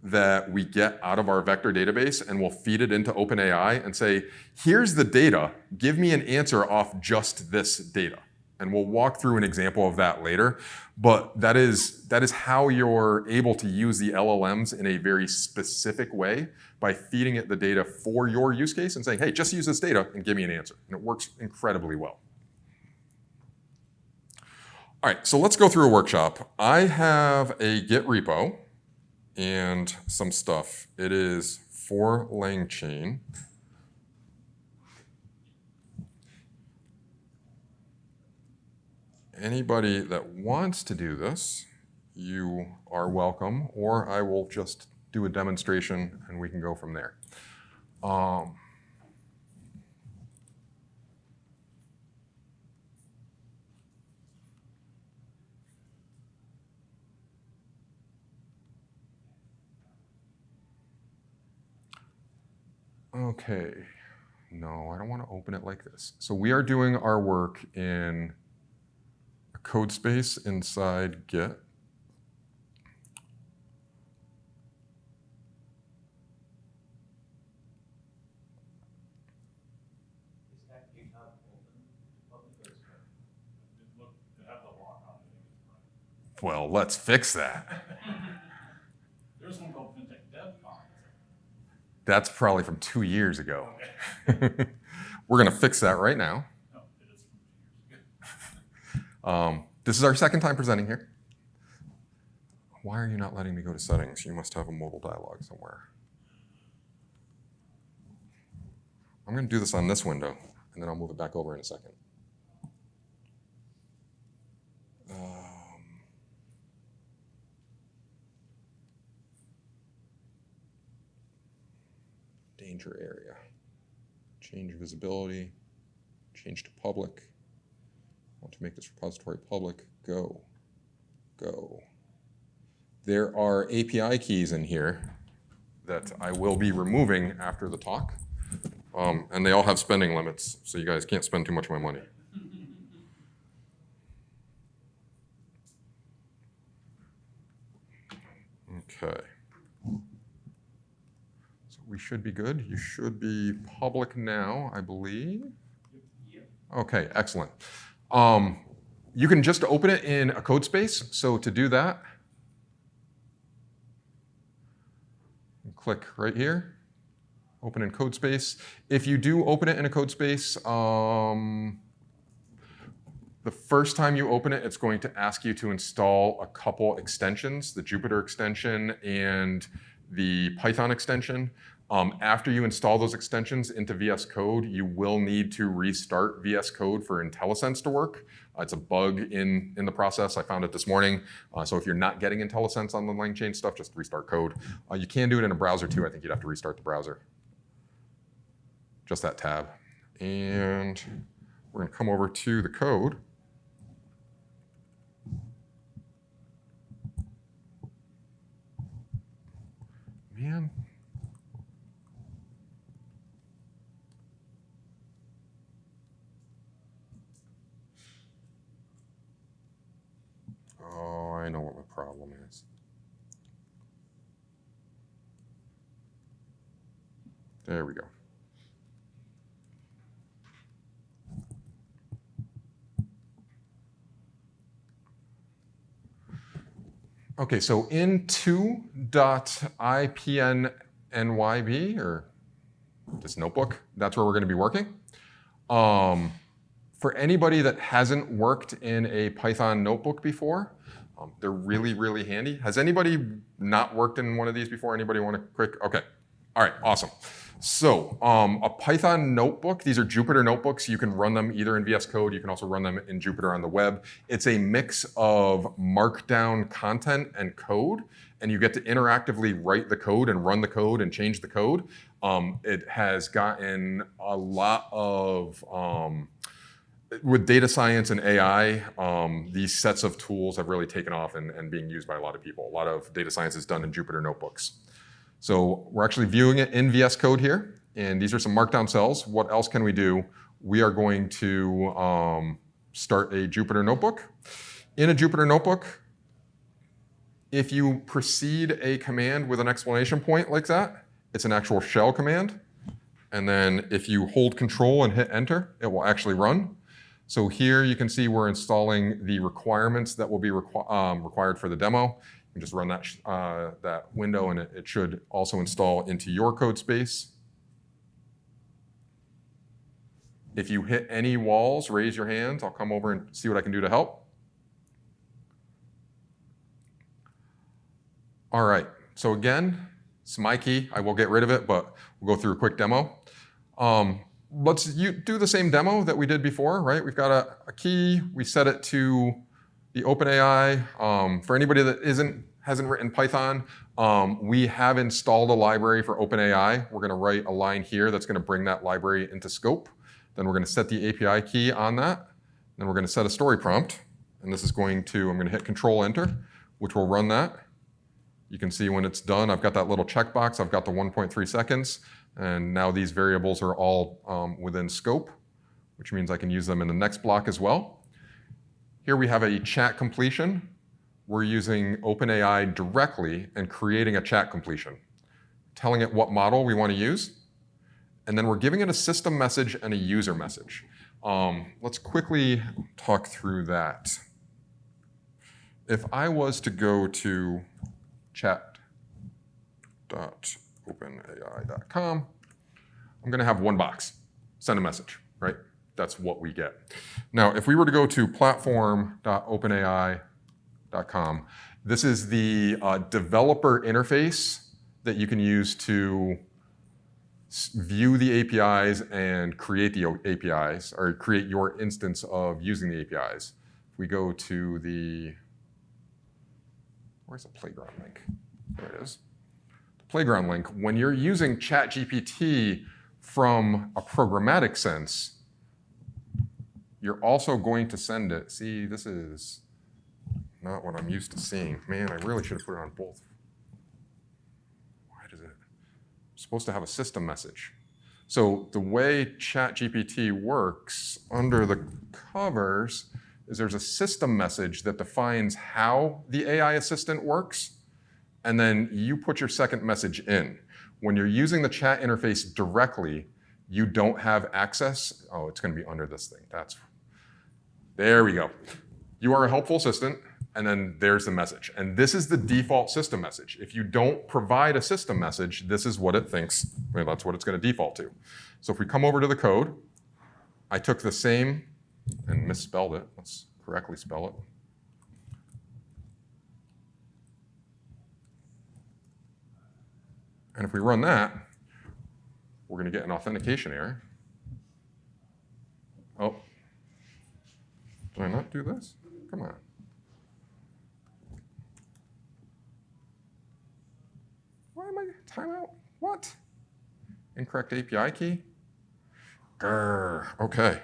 that we get out of our vector database and we'll feed it into OpenAI and say, here's the data, give me an answer off just this data. And we'll walk through an example of that later. But that is how you're able to use the LLMs in a very specific way by feeding it the data for your use case and saying, hey, just use this data and give me an answer. And it works incredibly well. All right, so let's go through a workshop. I have a Git repo and some stuff. It is for LangChain. Anybody that wants to do this, you are welcome, or I will just do a demonstration and we can go from there. Okay, no, I don't want to open it like this. So we are doing our work in a code space inside Git. Is that GitHub open to public or is that? It had the lock on it. Well, let's fix that. There's one called fintech DevCon. That's probably from 2 years ago. We're going to fix that right now. No, it is from 2 years ago. This is our second time presenting here. Why are you not letting me go to settings? You must have a mobile dialog somewhere. I'm going to do this on this window, and then I'll move it back over in a second. Danger area. Change visibility. Change to public. I want to make this repository public. Go. Go. There are API keys in here that I will be removing after the talk. And they all have spending limits, so you guys can't spend too much of my money. Okay. So we should be good. You should be public now, I believe. Okay, excellent. You can just open it in a code space. So to do that, click right here. Open in code space. If you do open it in a code space, the first time you open it, it's going to ask you to install a couple extensions, the Jupyter extension and the Python extension. After you install those extensions into VS Code, you will need to restart VS Code for IntelliSense to work. It's a bug in the process. I found it this morning. So if you're not getting IntelliSense on the LangChain stuff, just restart code. You can do it in a browser too. I think you'd have to restart the browser. Just that tab. And we're going to come over to the code. Man. Oh, I know what my problem is. There we go. Okay, so in 2.ipnnyb, or this notebook, that's where we're going to be working. For anybody that hasn't worked in a Python notebook before, they're really, really handy. Has anybody not worked in one of these before? Anybody want a quick? Okay. All right, awesome. So a Python notebook, these are Jupyter notebooks. You can run them either in VS Code. You can also run them in Jupyter on the web. It's a mix of markdown content and code, and you get to interactively write the code and run the code and change the code. It has gotten a lot of, with data science and AI, these sets of tools have really taken off and being used by a lot of people. A lot of data science is done in Jupyter notebooks. So we're actually viewing it in VS Code here, and these are some markdown cells. What else can we do? We are going to start a Jupyter notebook. In a Jupyter notebook, if you precede a command with an exclamation point like that, it's an actual shell command. And then if you hold Control and hit Enter, it will actually run. So here you can see we're installing the requirements that will be required for the demo. You can just run that window, and it should also install into your code space. If you hit any walls, raise your hands. I'll come over and see what I can do to help. All right, so again, it's my key. I will get rid of it, but we'll go through a quick demo. Let's do the same demo that we did before, right? We've got a key. We set it to the OpenAI. For anybody that hasn't written Python, we have installed a library for OpenAI. We're going to write a line here that's going to bring that library into scope. Then we're going to set the API key on that. Then we're going to set a story prompt. And this is going to, I'm going to hit Control Enter, which will run that. You can see when it's done, I've got that little checkbox. I've got the 1.3 seconds. And now these variables are all within scope, which means I can use them in the next block as well. Here we have a chat completion. We're using OpenAI directly and creating a chat completion, telling it what model we want to use. And then we're giving it a system message and a user message. Let's quickly talk through that. If I was to go to chat.openai.com, I'm going to have one box. send a message, right? That's what we get. Now, if we were to go to platform.openai.com, this is the developer interface that you can use to view the APIs and create the APIs, or create your instance of using the APIs. If we go to the, where's the playground link? There it is. The playground link, when you're using ChatGPT from a programmatic sense, you're also going to send it. See, this is not what I'm used to seeing. Man, I really should have put it on both. Why does it? It's supposed to have a system message. So the way ChatGPT works under the covers is there's a system message that defines how the AI assistant works, and then you put your second message in. When you're using the chat interface directly, you don't have access. Oh, it's going to be under this thing. There we go. You are a helpful assistant, and then there's the message. And this is the default system message. If you don't provide a system message, this is what it thinks. Well, that's what it's going to default to. So if we come over to the code, I took the same and misspelled it. Let's correctly spell it. And if we run that, we're going to get an authentication error. Oh, did I not do this? Come on. Why am I timeout? What? Incorrect API key? Grr, okay.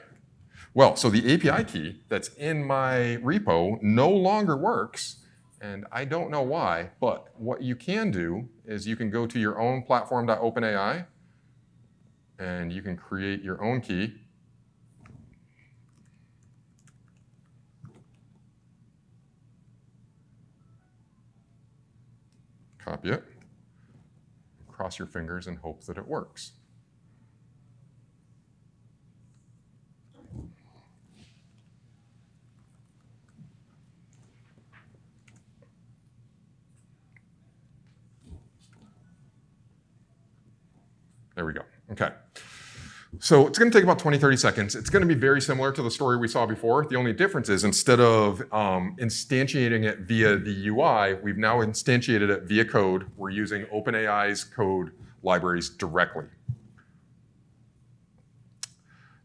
Well, so the API key that's in my repo no longer works, and I don't know why, but what you can do is you can go to your own platform.openai, and you can create your own key. Copy it, cross your fingers and hope that it works. There we go. Okay. So it's going to take about 20, 30 seconds. It's going to be very similar to the story we saw before. The only difference is instead of instantiating it via the UI, we've now instantiated it via code. We're using OpenAI's code libraries directly.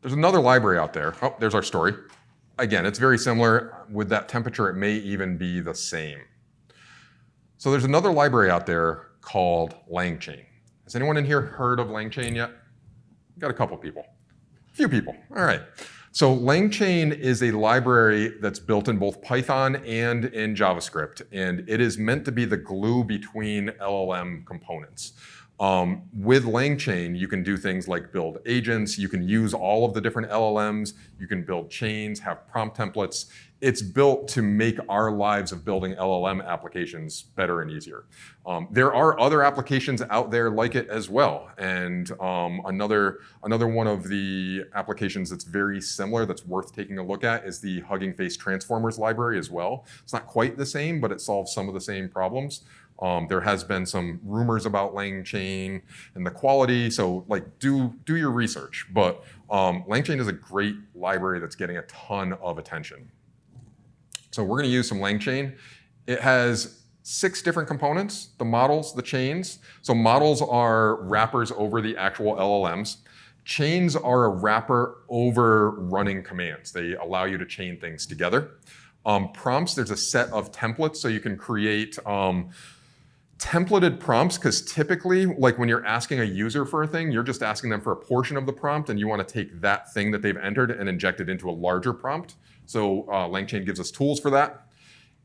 There's another library out there. Oh, there's our story. Again, it's very similar. With that temperature, it may even be the same. So there's another library out there called LangChain. Has anyone in here heard of LangChain yet? Got a couple people. A few people. All right. So LangChain is a library that's built in both Python and in JavaScript, and it is meant to be the glue between LLM components. With LangChain, you can do things like build agents. You can use all of the different LLMs. You can build chains, have prompt templates. It's built to make our lives of building LLM applications better and easier. There are other applications out there like it as well. And another one of the applications that's very similar that's worth taking a look at is the Hugging Face Transformers library as well. It's not quite the same, but it solves some of the same problems. There has been some rumors about LangChain and the quality, so like do your research. But LangChain is a great library that's getting a ton of attention. So we're going to use some LangChain. It has 6 different components: the models, the chains. So models are wrappers over the actual LLMs. Chains are a wrapper over running commands. They allow you to chain things together. Prompts, there's a set of templates, so you can create templated prompts, because typically, like when you're asking a user for a thing, you're just asking them for a portion of the prompt, and you want to take that thing that they've entered and inject it into a larger prompt. So LangChain gives us tools for that.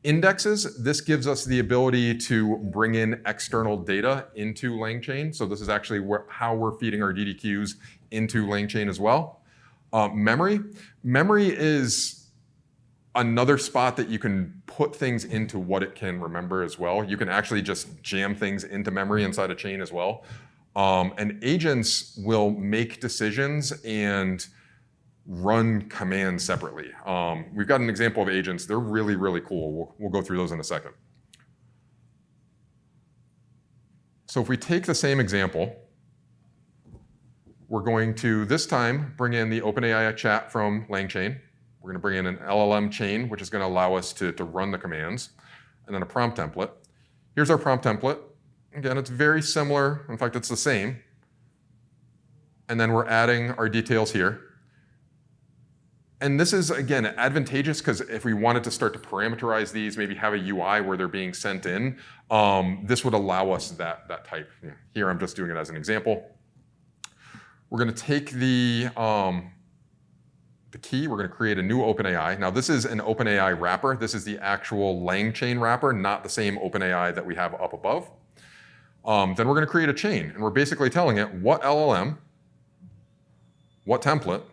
Indexes, this gives us the ability to bring in external data into LangChain. So this is actually how we're feeding our DDQs into LangChain as well. Memory is another spot that you can put things into what it can remember as well. You can actually just jam things into memory inside a chain as well. And agents will make decisions and run commands separately. We've got an example of agents. They're really, really cool. We'll go through those in a second. So if we take the same example, We're going to, this time, bring in the OpenAI chat from LangChain. We're going to bring in an LLM chain, which is going to allow us to run the commands, and then a prompt template. Here's our prompt template. Again, it's very similar. In fact, it's the same. And then we're adding our details here. And this is, again, advantageous because if we wanted to start to parameterize these, maybe have a UI where they're being sent in, this would allow us that type. Yeah. Here, I'm just doing it as an example. We're going to take the key. We're going to create a new OpenAI. Now, this is an OpenAI wrapper. This is the actual LangChain wrapper, not the same OpenAI that we have up above. Then we're going to create a chain. And we're basically telling it what LLM, what template,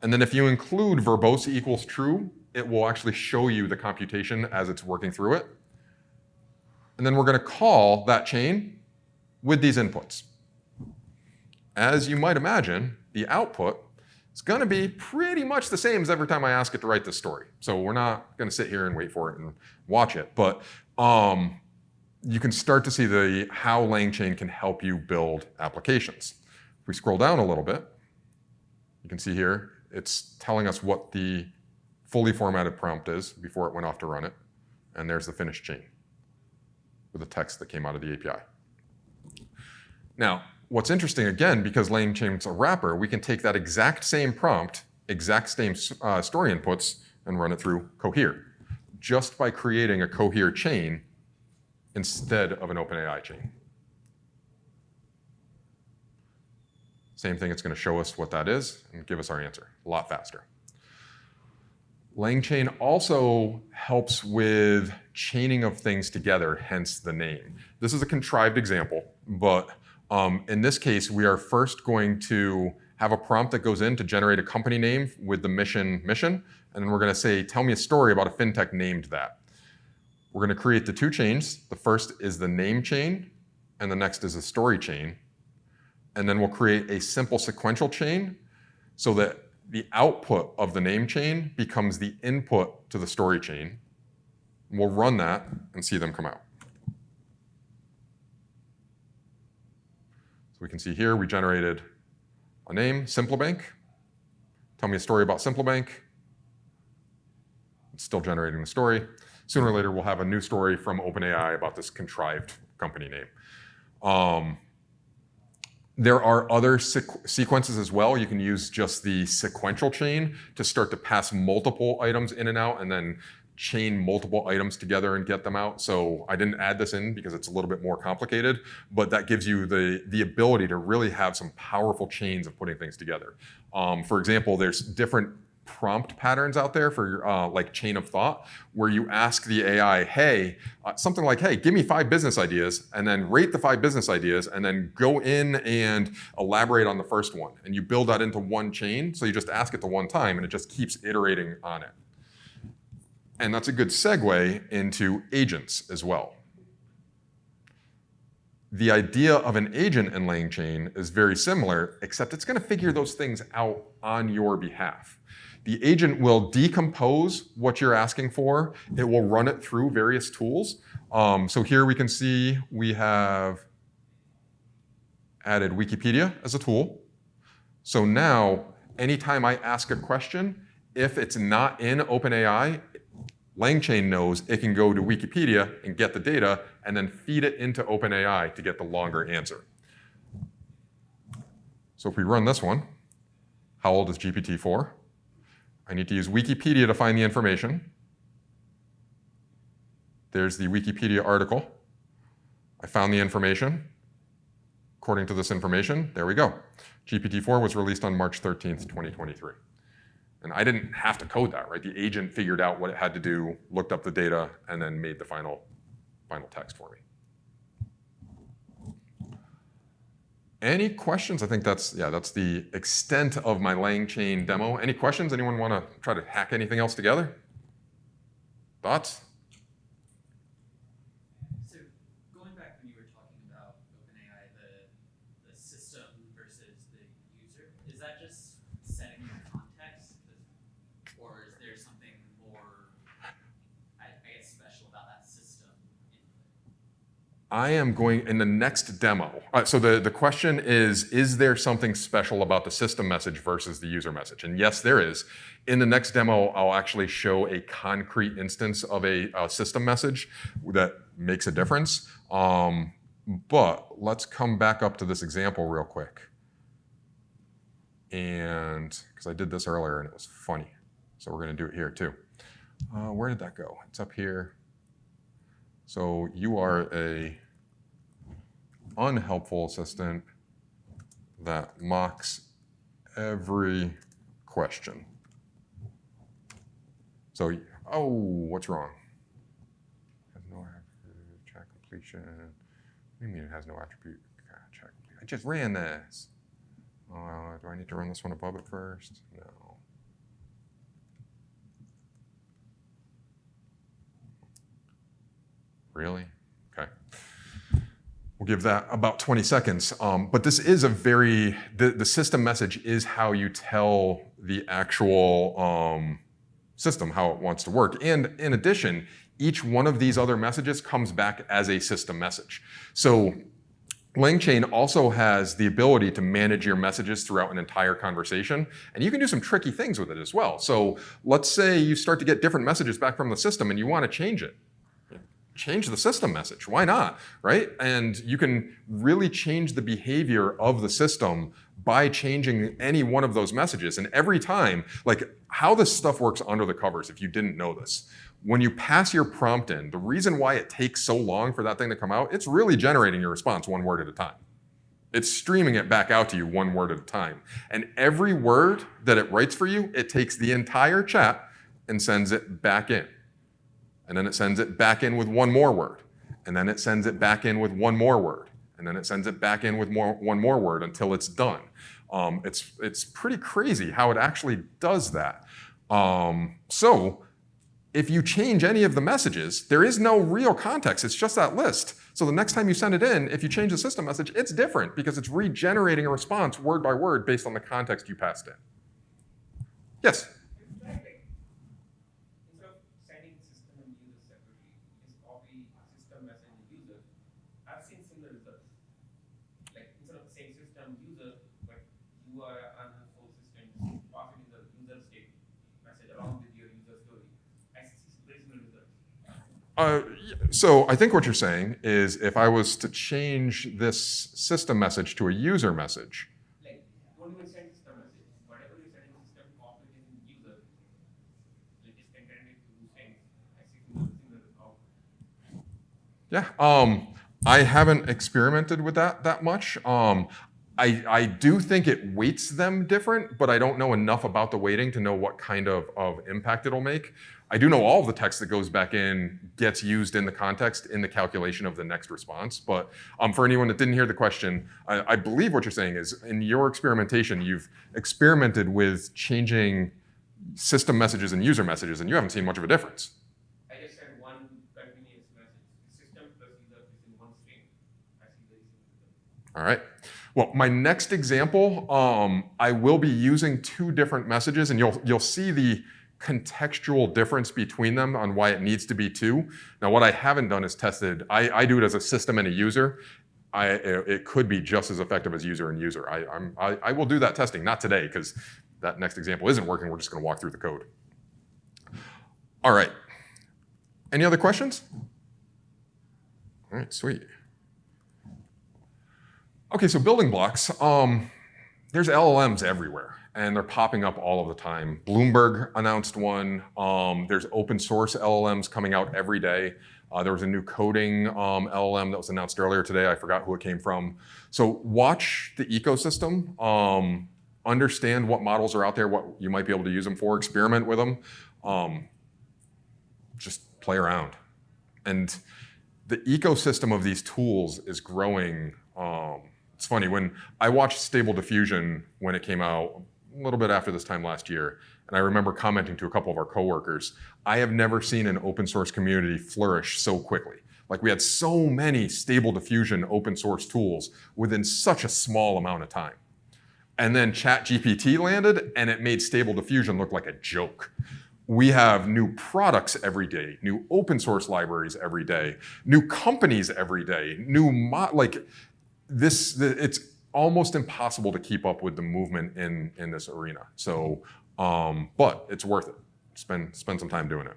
and then if you include verbose equals true, it will actually show you the computation as it's working through it. And then we're going to call that chain with these inputs. As you might imagine, the output is going to be pretty much the same as every time I ask it to write this story. So we're not going to sit here and wait for it and watch it. But you can start to see how LangChain can help you build applications. If we scroll down a little bit, you can see here, it's telling us what the fully formatted prompt is before it went off to run it. And there's the finished chain with the text that came out of the API. Now, what's interesting, again, because LangChain's a wrapper, we can take that exact same prompt, exact same story inputs, and run it through Cohere, just by creating a Cohere chain instead of an OpenAI chain. Same thing, it's going to show us what that is and give us our answer a lot faster. LangChain also helps with chaining of things together, hence the name. This is a contrived example, but in this case, we are first going to have a prompt that goes in to generate a company name with the mission, and then we're going to say, tell me a story about a fintech named that. We're going to create the two chains. The first is the name chain, and the next is a story chain. And then we'll create a simple sequential chain so that the output of the name chain becomes the input to the story chain. We'll run that and see them come out. So we can see here we generated a name, SimpleBank. Tell me a story about SimpleBank. It's still generating the story. Sooner or later, we'll have a new story from OpenAI about this contrived company name. There are other sequences as well. You can use just the sequential chain to start to pass multiple items in and out and then chain multiple items together and get them out. So I didn't add this in because it's a little bit more complicated, but that gives you the ability to really have some powerful chains of putting things together. For example, there's different prompt patterns out there for like chain of thought, where you ask the AI, hey, something like, hey, give me 5 business ideas, and then rate the 5 business ideas, and then go in and elaborate on the first one. And you build that into one chain, so you just ask it the one time, and it just keeps iterating on it. And that's a good segue into agents as well. The idea of an agent in LangChain is very similar, except it's going to figure those things out on your behalf. The agent will decompose what you're asking for. It will run it through various tools. So here we can see we have added Wikipedia as a tool. So now, anytime I ask a question, if it's not in OpenAI, LangChain knows it can go to Wikipedia and get the data and then feed it into OpenAI to get the longer answer. So if we run this one, how old is GPT-4? I need to use Wikipedia to find the information. There's the Wikipedia article. I found the information. According to this information, there we go. GPT-4 was released on March 13th, 2023. And I didn't have to code that, right? The agent figured out what it had to do, looked up the data, and then made the final text for me. Any questions? I think that's the extent of my LangChain demo. Any questions? Anyone want to try to hack anything else together? Thoughts? So going back when you were talking about OpenAI, the system versus the user, is that just setting the context, or is there something more, I guess, special about that system input? I am going in the next demo. So the question is there something special about the system message versus the user message? And yes, there is. In the next demo, I'll actually show a concrete instance of a system message that makes a difference. But let's come back up to this example real quick. And because I did this earlier and it was funny. So we're going to do it here too. Where did that go? It's up here. So you are a unhelpful assistant that mocks every question. So, oh, what's wrong? Has no attribute, check completion. What do you mean it has no attribute? Check completion. I just ran this. Do I need to run this one above it first? No. Really? Okay. We'll give that about 20 seconds. But this is a very, the system message is how you tell the actual system how it wants to work. And in addition, each one of these other messages comes back as a system message. So LangChain also has the ability to manage your messages throughout an entire conversation, and you can do some tricky things with it as well. So let's say you start to get different messages back from the system and you want to change it. Change the system message, why not, right? And you can really change the behavior of the system by changing any one of those messages. And every time, like how this stuff works under the covers, if you didn't know this, when you pass your prompt in, the reason why it takes so long for that thing to come out, it's really generating your response one word at a time. It's streaming it back out to you one word at a time. And every word that it writes for you, it takes the entire chat and sends it back in. And then it sends it back in with one more word. And then it sends it back in with one more word. And then it sends it back in with one more word until it's done. It's pretty crazy how it actually does that. So if you change any of the messages, there is no real context. It's just that list. So the next time you send it in, if you change the system message, it's different because it's regenerating a response word by word based on the context you passed in. Yes? So I think what you're saying is if I was to change this system message to a user message. Like, don't even send system message. Whatever you send in system, copy it in user. Like, just concatenate it to things. I see similar output. Yeah, I haven't experimented with that much. I do think it weights them different, but I don't know enough about the weighting to know what kind of impact it'll make. I do know all of the text that goes back in gets used in the context in the calculation of the next response. But for anyone that didn't hear the question, I believe what you're saying is in your experimentation, you've experimented with changing system messages and user messages, and you haven't seen much of a difference. I just said one continuous message. System plus user is in one string. I see the reason. All right. Well, my next example, I will be using two different messages, and you'll see the contextual difference between them on why it needs to be two. Now, what I haven't done is tested. I do it as a system and a user. It could be just as effective as user and user. I will do that testing, not today, because that next example isn't working. We're just going to walk through the code. All right. Any other questions? All right, sweet. Okay, so building blocks. There's LLMs everywhere, and they're popping up all of the time. Bloomberg announced one. There's open source LLMs coming out every day. There was a new coding LLM that was announced earlier today. I forgot who it came from. So watch the ecosystem. Understand what models are out there, what you might be able to use them for, experiment with them. Just play around. And the ecosystem of these tools is growing. It's funny, when I watched Stable Diffusion when it came out a little bit after this time last year, and I remember commenting to a couple of our coworkers, I have never seen an open source community flourish so quickly. Like we had so many Stable Diffusion open source tools within such a small amount of time. And then ChatGPT landed and it made Stable Diffusion look like a joke. We have new products every day, new open source libraries every day, new companies every day, it's almost impossible to keep up with the movement in this arena. So, but it's worth it. Spend some time doing it.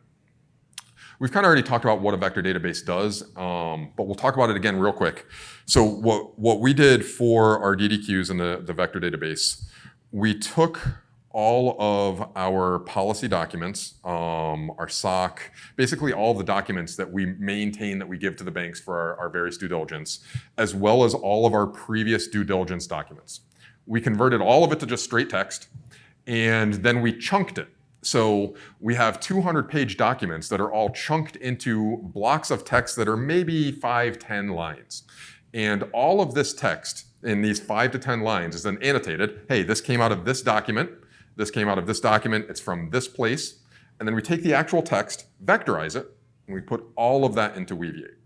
We've kind of already talked about what a vector database does, but we'll talk about it again real quick. So what we did for our DDQs in the vector database, we took all of our policy documents, our SOC, basically all the documents that we maintain that we give to the banks for our various due diligence, as well as all of our previous due diligence documents. We converted all of it to just straight text, and then we chunked it. So we have 200-page documents that are all chunked into blocks of text that are maybe 5-10 lines. And all of this text in these 5 to 10 lines is then annotated. Hey, this came out of this document. This came out of this document. It's from this place. And then we take the actual text, vectorize it, and we put all of that into Weaviate.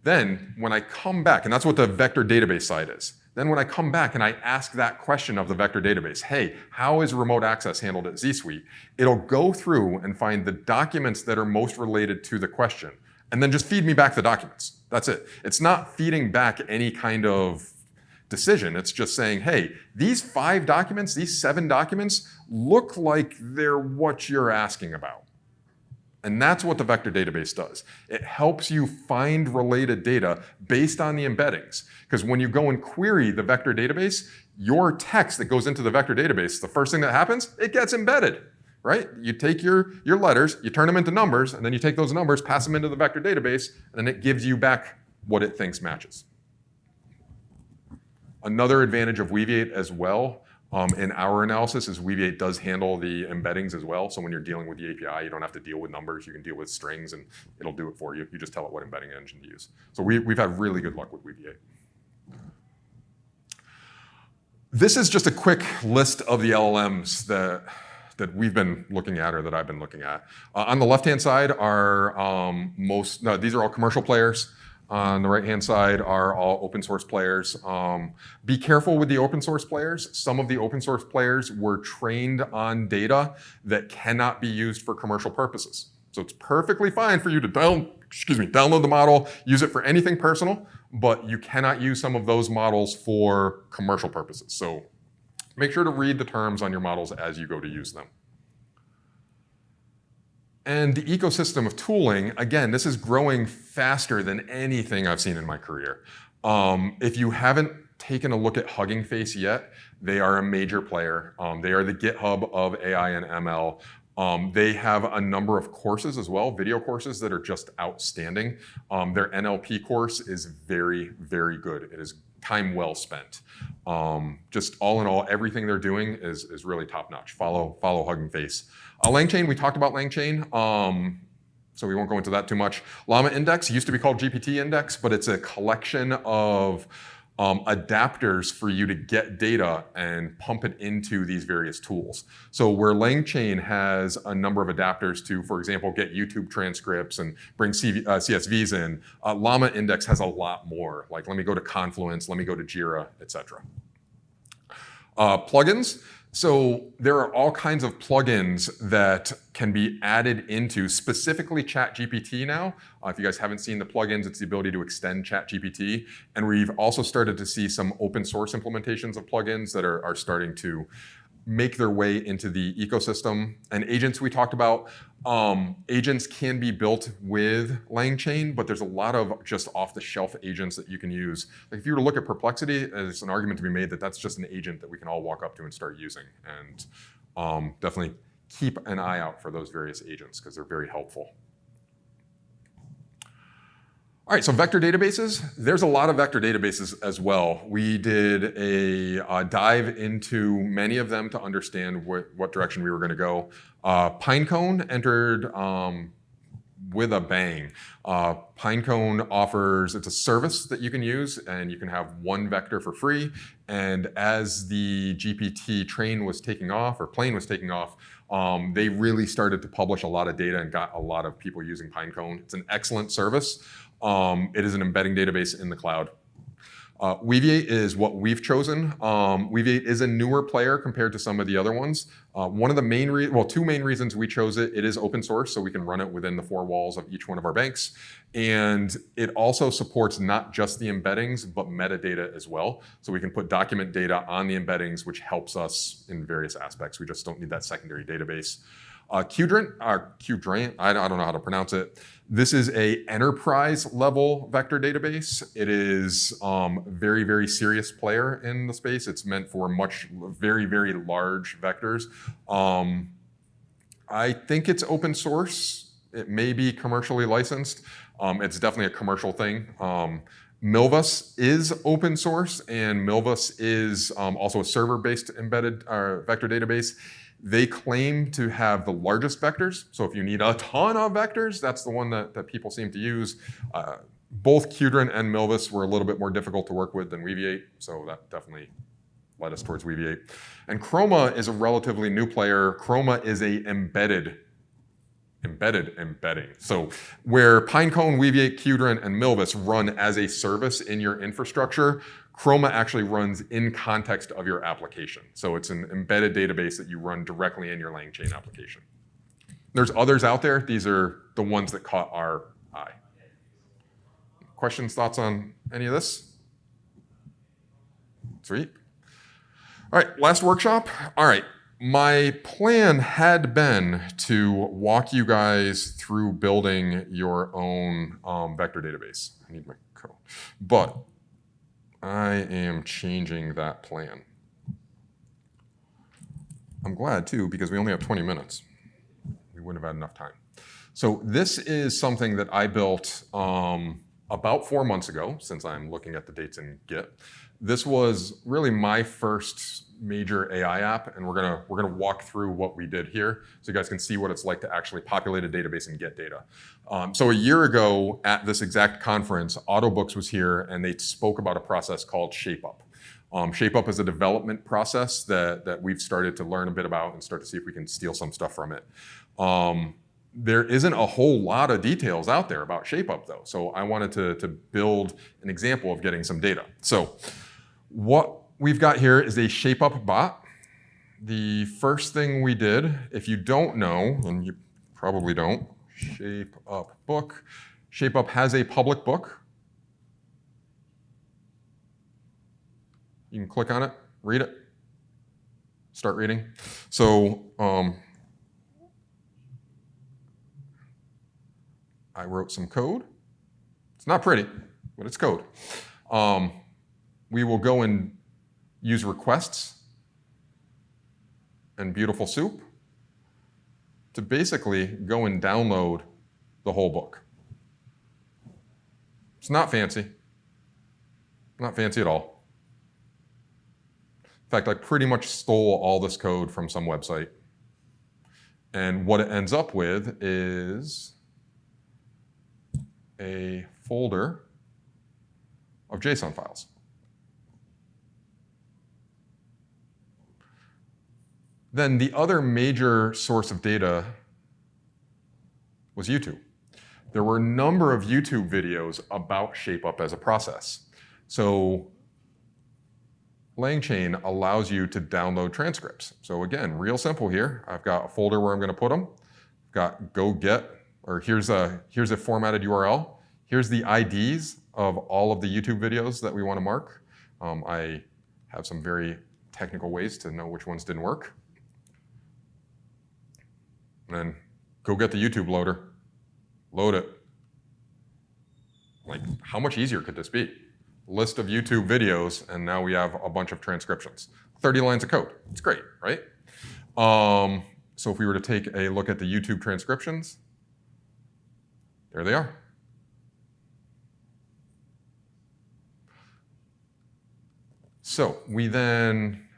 Then when I come back, and that's what the vector database side is. Then when I come back and I ask that question of the vector database, hey, how is remote access handled at ZSuite? It'll go through and find the documents that are most related to the question, and then just feed me back the documents. That's it. It's not feeding back any kind of decision. It's just saying, hey, these 5 documents, these 7 documents look like they're what you're asking about. And that's what the vector database does. It helps you find related data based on the embeddings. Because when you go and query the vector database, your text that goes into the vector database, the first thing that happens, it gets embedded, right? You take your letters, you turn them into numbers, and then you take those numbers, pass them into the vector database, and then it gives you back what it thinks matches. Another advantage of Weaviate as well in our analysis is Weaviate does handle the embeddings as well. So when you're dealing with the API, you don't have to deal with numbers. You can deal with strings, and it'll do it for you. You just tell it what embedding engine to use. So we've had really good luck with Weaviate. This is just a quick list of the LLMs that we've been looking at or that I've been looking at. On the left-hand side are these are all commercial players. On the right-hand side are all open source players. Be careful with the open source players. Some of the open source players were trained on data that cannot be used for commercial purposes. So it's perfectly fine for you to download the model, use it for anything personal, but you cannot use some of those models for commercial purposes. So make sure to read the terms on your models as you go to use them. And the ecosystem of tooling, again, this is growing faster than anything I've seen in my career. If you haven't taken a look at Hugging Face yet, they are a major player. They are the GitHub of AI and ML. They have a number of courses as well, video courses that are just outstanding. Their NLP course is very, very good. It is time well spent. Just all in all, everything they're doing is really top notch. Follow Hugging Face. LangChain, we talked about LangChain, so we won't go into that too much. Llama Index used to be called GPT Index, but it's a collection of adapters for you to get data and pump it into these various tools. So where LangChain has a number of adapters to, for example, get YouTube transcripts and bring CSVs in, Llama Index has a lot more. Like, let me go to Confluence, let me go to Jira, etc. Plugins. So there are all kinds of plugins that can be added into specifically ChatGPT now. If you guys haven't seen the plugins, it's the ability to extend ChatGPT. And we've also started to see some open source implementations of plugins that are starting to make their way into the ecosystem. And agents we talked about, agents can be built with LangChain, but there's a lot of just off-the-shelf agents that you can use. Like if you were to look at Perplexity, there's an argument to be made that that's just an agent that we can all walk up to and start using. And definitely keep an eye out for those various agents because they're very helpful. All right, so vector databases. There's a lot of vector databases as well. We did a dive into many of them to understand what direction we were going to go. Pinecone entered with a bang. Pinecone offers, it's a service that you can use, and you can have one vector for free. And as the GPT train was taking off, or plane was taking off, they really started to publish a lot of data and got a lot of people using Pinecone. It's an excellent service. It is an embedding database in the cloud. Weaviate is what we've chosen. Weaviate is a newer player compared to some of the other ones. One of the two main reasons we chose it, it is open source, so we can run it within the four walls of each one of our banks. And it also supports not just the embeddings, but metadata as well. So we can put document data on the embeddings, which helps us in various aspects. We just don't need that secondary database. Qdrant, I don't know how to pronounce it. This is a enterprise level vector database. It is very, very serious player in the space. It's meant for very, very large vectors. I think it's open source. It may be commercially licensed. It's definitely a commercial thing. Milvus is open source, and Milvus is also a server-based embedded vector database. They claim to have the largest vectors. So if you need a ton of vectors, that's the one that people seem to use. Both Qdrant and Milvus were a little bit more difficult to work with than Weaviate, so that definitely led us towards Weaviate. And Chroma is a relatively new player. Chroma is a embedding. So where Pinecone, Weaviate, Qdrant, and Milvus run as a service in your infrastructure, Chroma actually runs in context of your application. So it's an embedded database that you run directly in your LangChain application. There's others out there. These are the ones that caught our eye. Questions, thoughts on any of this? Sweet. All right, last workshop. All right, my plan had been to walk you guys through building your own vector database. I need my code. But I am changing that plan. I'm glad too, because we only have 20 minutes. We wouldn't have had enough time. So this is something that I built about 4 months ago, since I'm looking at the dates in Git. This was really my first major AI app, and we're gonna walk through what we did here, so you guys can see what it's like to actually populate a database and get data. So a year ago at this exact conference, Autobooks was here, and they spoke about a process called ShapeUp. ShapeUp is a development process that we've started to learn a bit about and start to see if we can steal some stuff from it. There isn't a whole lot of details out there about ShapeUp though, so I wanted to build an example of getting some data. So what we've got here is a ShapeUp bot. The first thing we did, if you don't know, and you probably don't, ShapeUp book. ShapeUp has a public book. You can click on it, read it, start reading. So I wrote some code. It's not pretty, but it's code. We will go and use requests and Beautiful Soup to basically go and download the whole book. It's not fancy. Not fancy at all. In fact, I pretty much stole all this code from some website. And what it ends up with is a folder of JSON files. Then the other major source of data was YouTube. There were a number of YouTube videos about ShapeUp as a process. So LangChain allows you to download transcripts. So again, real simple here. I've got a folder where I'm going to put them. I've got go get, or here's a formatted URL. Here's the IDs of all of the YouTube videos that we want to mark. I have some very technical ways to know which ones didn't work. And then go get the YouTube loader, load it. Like, how much easier could this be? List of YouTube videos, and now we have a bunch of transcriptions. 30 lines of code. It's great, right? So if we were to take a look at the YouTube transcriptions, there they are. So we then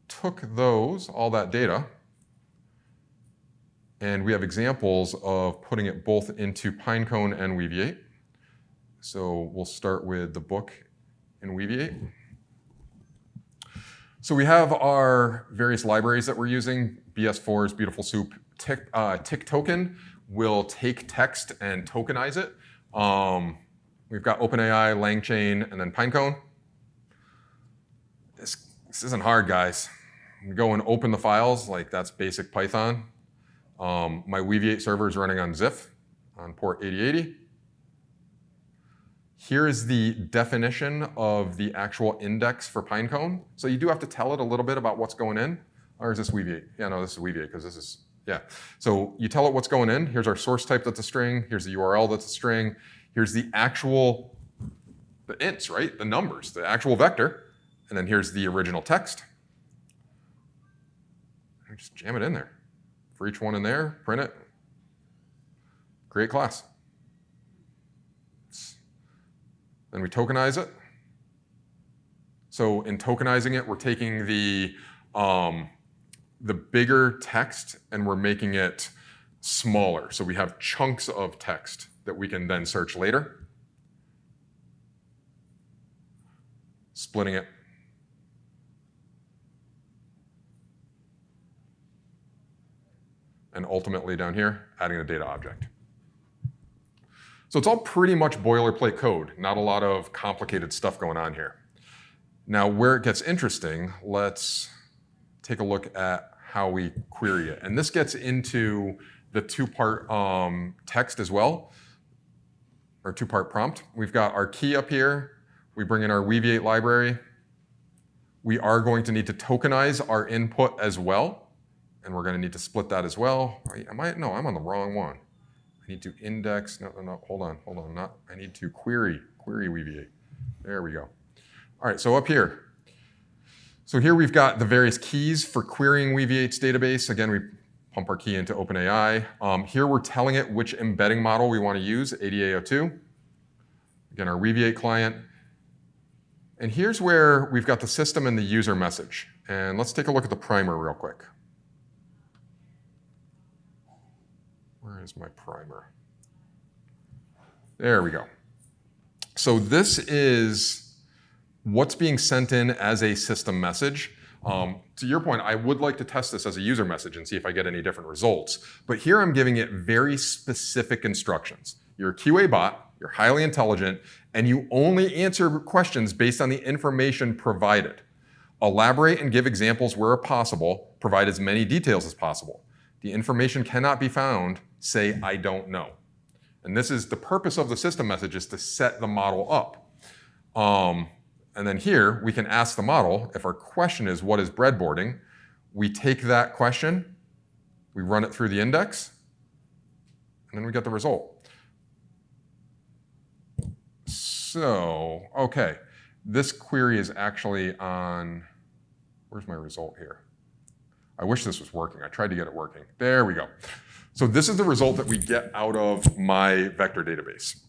took all that data, and we have examples of putting it both into Pinecone and Weaviate. So we'll start with the book in Weaviate. So we have our various libraries that we're using. BS4's Beautiful Soup. Tick token will take text and tokenize it. We've got OpenAI, LangChain, and then Pinecone. This isn't hard, guys. We go and open the files, like that's basic Python. My Weaviate server is running on ZIF on port 8080. Here is the definition of the actual index for Pinecone. So you do have to tell it a little bit about what's going in. Or is this Weaviate? Yeah, no, this is Weaviate because this is, yeah. So you tell it what's going in. Here's our source type that's a string. Here's the URL that's a string. Here's the actual, the ints, right? The numbers, the actual vector. And then here's the original text. And just jam it in there. For each one in there, print it, create class. Then we tokenize it. So in tokenizing it, we're taking the bigger text and we're making it smaller. So we have chunks of text that we can then search later. Splitting it. And ultimately down here, adding a data object. So it's all pretty much boilerplate code, not a lot of complicated stuff going on here. Now, where it gets interesting, let's take a look at how we query it. And this gets into the two-part text as well, or two-part prompt. We've got our key up here. We bring in our Weaviate library. We are going to need to tokenize our input as well. And we're going to need to split that as well. No, I'm on the wrong one. I need to index, no, hold on, I need to query Weaviate. There we go. All right, so up here. So here we've got the various keys for querying Weaviate's database. Again, we pump our key into OpenAI. Here we're telling it which embedding model we want to use, ADA02. Again, our Weaviate client. And here's where we've got the system and the user message. And let's take a look at the primer real quick. Where is my primer? There we go. So this is what's being sent in as a system message. To your point, I would like to test this as a user message and see if I get any different results. But here I'm giving it very specific instructions. You're a QA bot, you're highly intelligent, and you only answer questions based on the information provided. Elaborate and give examples where possible, provide as many details as possible. The information cannot be found, say, I don't know. And this is the purpose of the system message, is to set the model up. And then here, we can ask the model, if our question is, what is breadboarding? We take that question, we run it through the index, and then we get the result. So, okay, this query is actually on, where's my result here? I wish this was working. I tried to get it working. There we go. So this is the result that we get out of my vector database.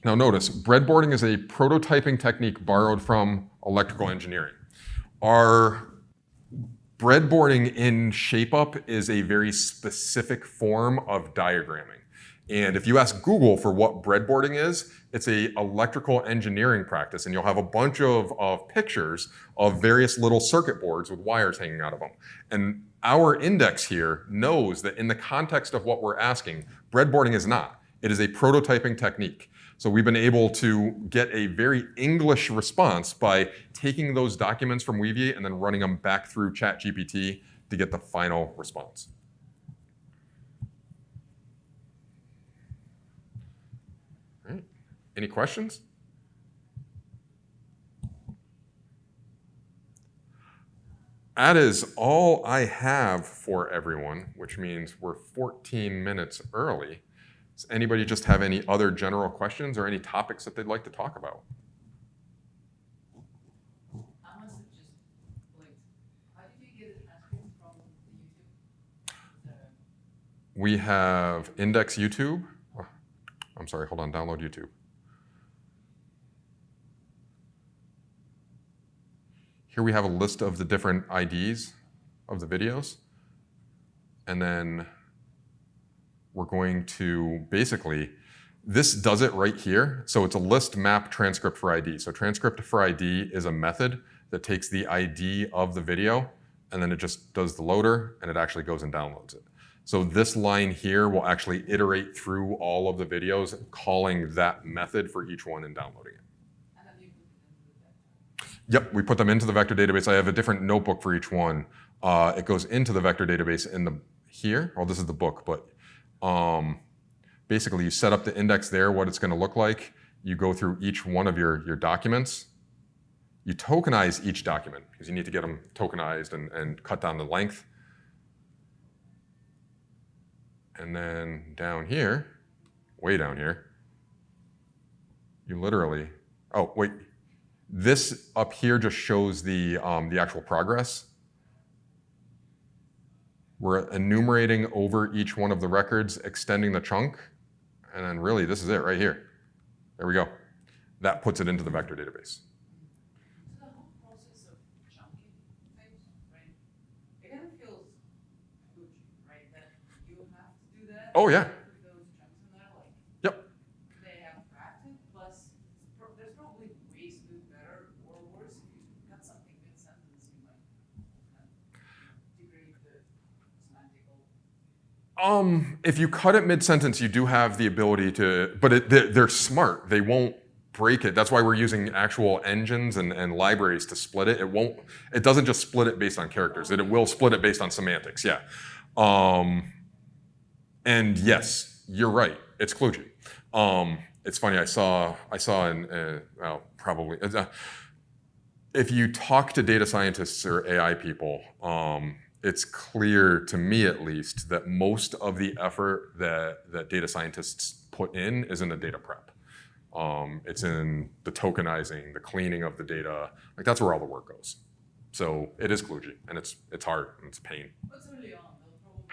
Now notice, breadboarding is a prototyping technique borrowed from electrical engineering. Our breadboarding in ShapeUp is a very specific form of diagramming. And if you ask Google for what breadboarding is, it's a electrical engineering practice, and you'll have a bunch of pictures of various little circuit boards with wires hanging out of them. And our index here knows that in the context of what we're asking, breadboarding is not. It is a prototyping technique. So we've been able to get a very English response by taking those documents from Weaviate and then running them back through ChatGPT to get the final response. All right. Any questions? That is all I have for everyone, which means we're 14 minutes early. Does anybody just have any other general questions or any topics that they'd like to talk about? I must have just blinked. How did you get it transcript from the YouTube? We have index YouTube. Oh, I'm sorry, hold on, download YouTube. Here we have a list of the different IDs of the videos. And then we're going to basically, this does it right here. So it's a list map transcript for ID. So transcript for ID is a method that takes the ID of the video, and then it just does the loader, and it actually goes and downloads it. So this line here will actually iterate through all of the videos, calling that method for each one and downloading it. Yep, we put them into the vector database. I have a different notebook for each one. It goes into the vector database in the here. Well, this is the book, but basically you set up the index there, what it's going to look like. You go through each one of your documents. You tokenize each document because you need to get them tokenized and cut down the length. And then down here, way down here, you literally, oh, wait. This up here just shows the actual progress. We're enumerating over each one of the records, extending the chunk, and then really this is it right here. There we go. That puts it into the vector database. So the whole process of chunking things, right? It kind of feels good, right? That you have to do that. Oh, yeah. Put those chunks in there, like Yep. they have practice. Plus, there's probably ways to do it better or worse. If you cut something mid-sentence, you might degrade the semantical. If you cut it mid-sentence, you do have the ability to, but they're smart. They won't break it. That's why we're using actual engines and libraries to split it. It doesn't just split it based on characters. It will split it based on semantics, yeah. And yes, you're right. It's kludgy. It's funny, I saw in, well, probably, if you talk to data scientists or AI people, it's clear to me at least that most of the effort that data scientists put in is in the data prep. It's in the tokenizing, the cleaning of the data. Like that's where all the work goes. So it is kludgy, and it's hard and it's a pain. What's early on? They'll probably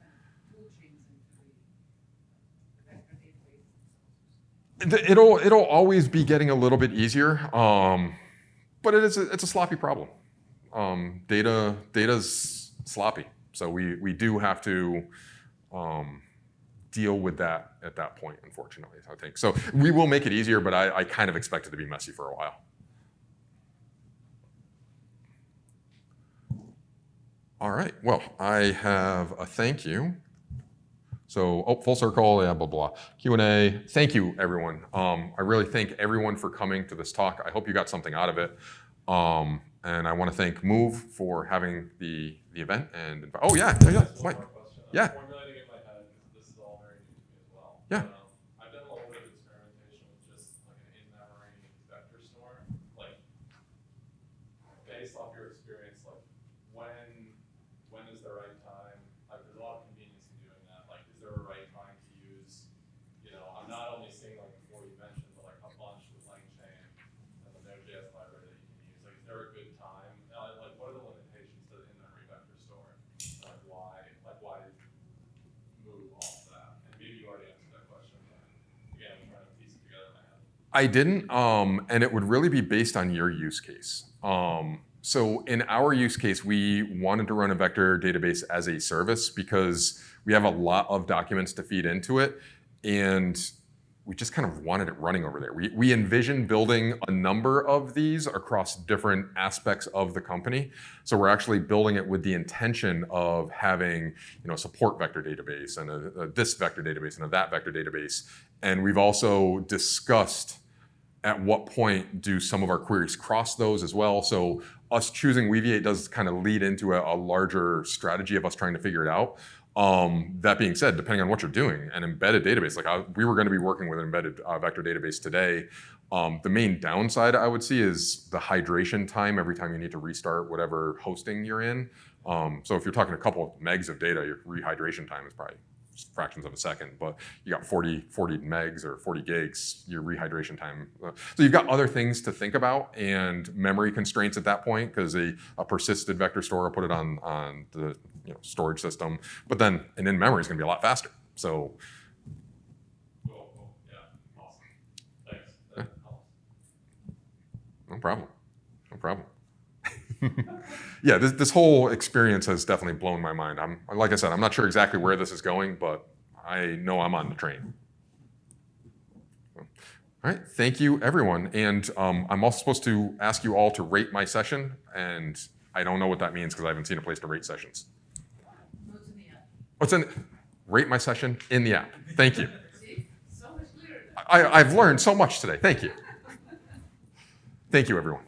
kind of tool chains into the vector database. It'll always be getting a little bit easier, but it's a sloppy problem. Data's sloppy, so we do have to deal with that at that point, unfortunately, I think. So we will make it easier, but I kind of expect it to be messy for a while. All right, well, I have a thank you. So, full circle, yeah, blah, blah. Q&A, thank you, everyone. I really thank everyone for coming to this talk. I hope you got something out of it. And I want to thank Moov for having the event. And oh, yeah, Mike. Yeah. Formulating in my head, because this is all very new to me as well. Yeah. But, I've done a little bit of experimentation with just like an in-memory vector store. Like, based off your experience, like when is the right time? Like, there's a lot of convenience in doing that. Like, is there a right time to use? You know, I'm not only seeing like before you mentioned, but like a bunch with LangChain and the Node.js library that you can use. Like, is there a good time? Like, what are the limitations to the in-memory vector store? Like, why move off that? And maybe you already answered that question, but again, I'm trying to piece it together in my head. I didn't, and it would really be based on your use case. So in our use case, we wanted to run a vector database as a service because we have a lot of documents to feed into it, and we just kind of wanted it running over there. We envisioned building a number of these across different aspects of the company. So we're actually building it with the intention of having, a support vector database and a this vector database and a that vector database. And we've also discussed at what point do some of our queries cross those as well. So us choosing Weaviate does kind of lead into a larger strategy of us trying to figure it out. That being said, depending on what you're doing, an embedded database, like we were going to be working with an embedded vector database today. The main downside I would see is the hydration time every time you need to restart whatever hosting you're in. So if you're talking a couple of megs of data, your rehydration time is probably fractions of a second, but you got 40 megs or 40 gigs, your rehydration time. So you've got other things to think about and memory constraints at that point, because a persisted vector store will put it on the storage system, but then an in-memory is going to be a lot faster. So Cool. Yeah. Awesome. Thanks. That helps. no problem. Yeah, this whole experience has definitely blown my mind. Like I said, I'm not sure exactly where this is going, but I know I'm on the train. All right, thank you, everyone. And I'm also supposed to ask you all to rate my session, and I don't know what that means because I haven't seen a place to rate sessions. No, it's in the app. What's in? Rate my session in the app. Thank you. See? So much clearer. I've learned so much today. Thank you. Thank you, everyone.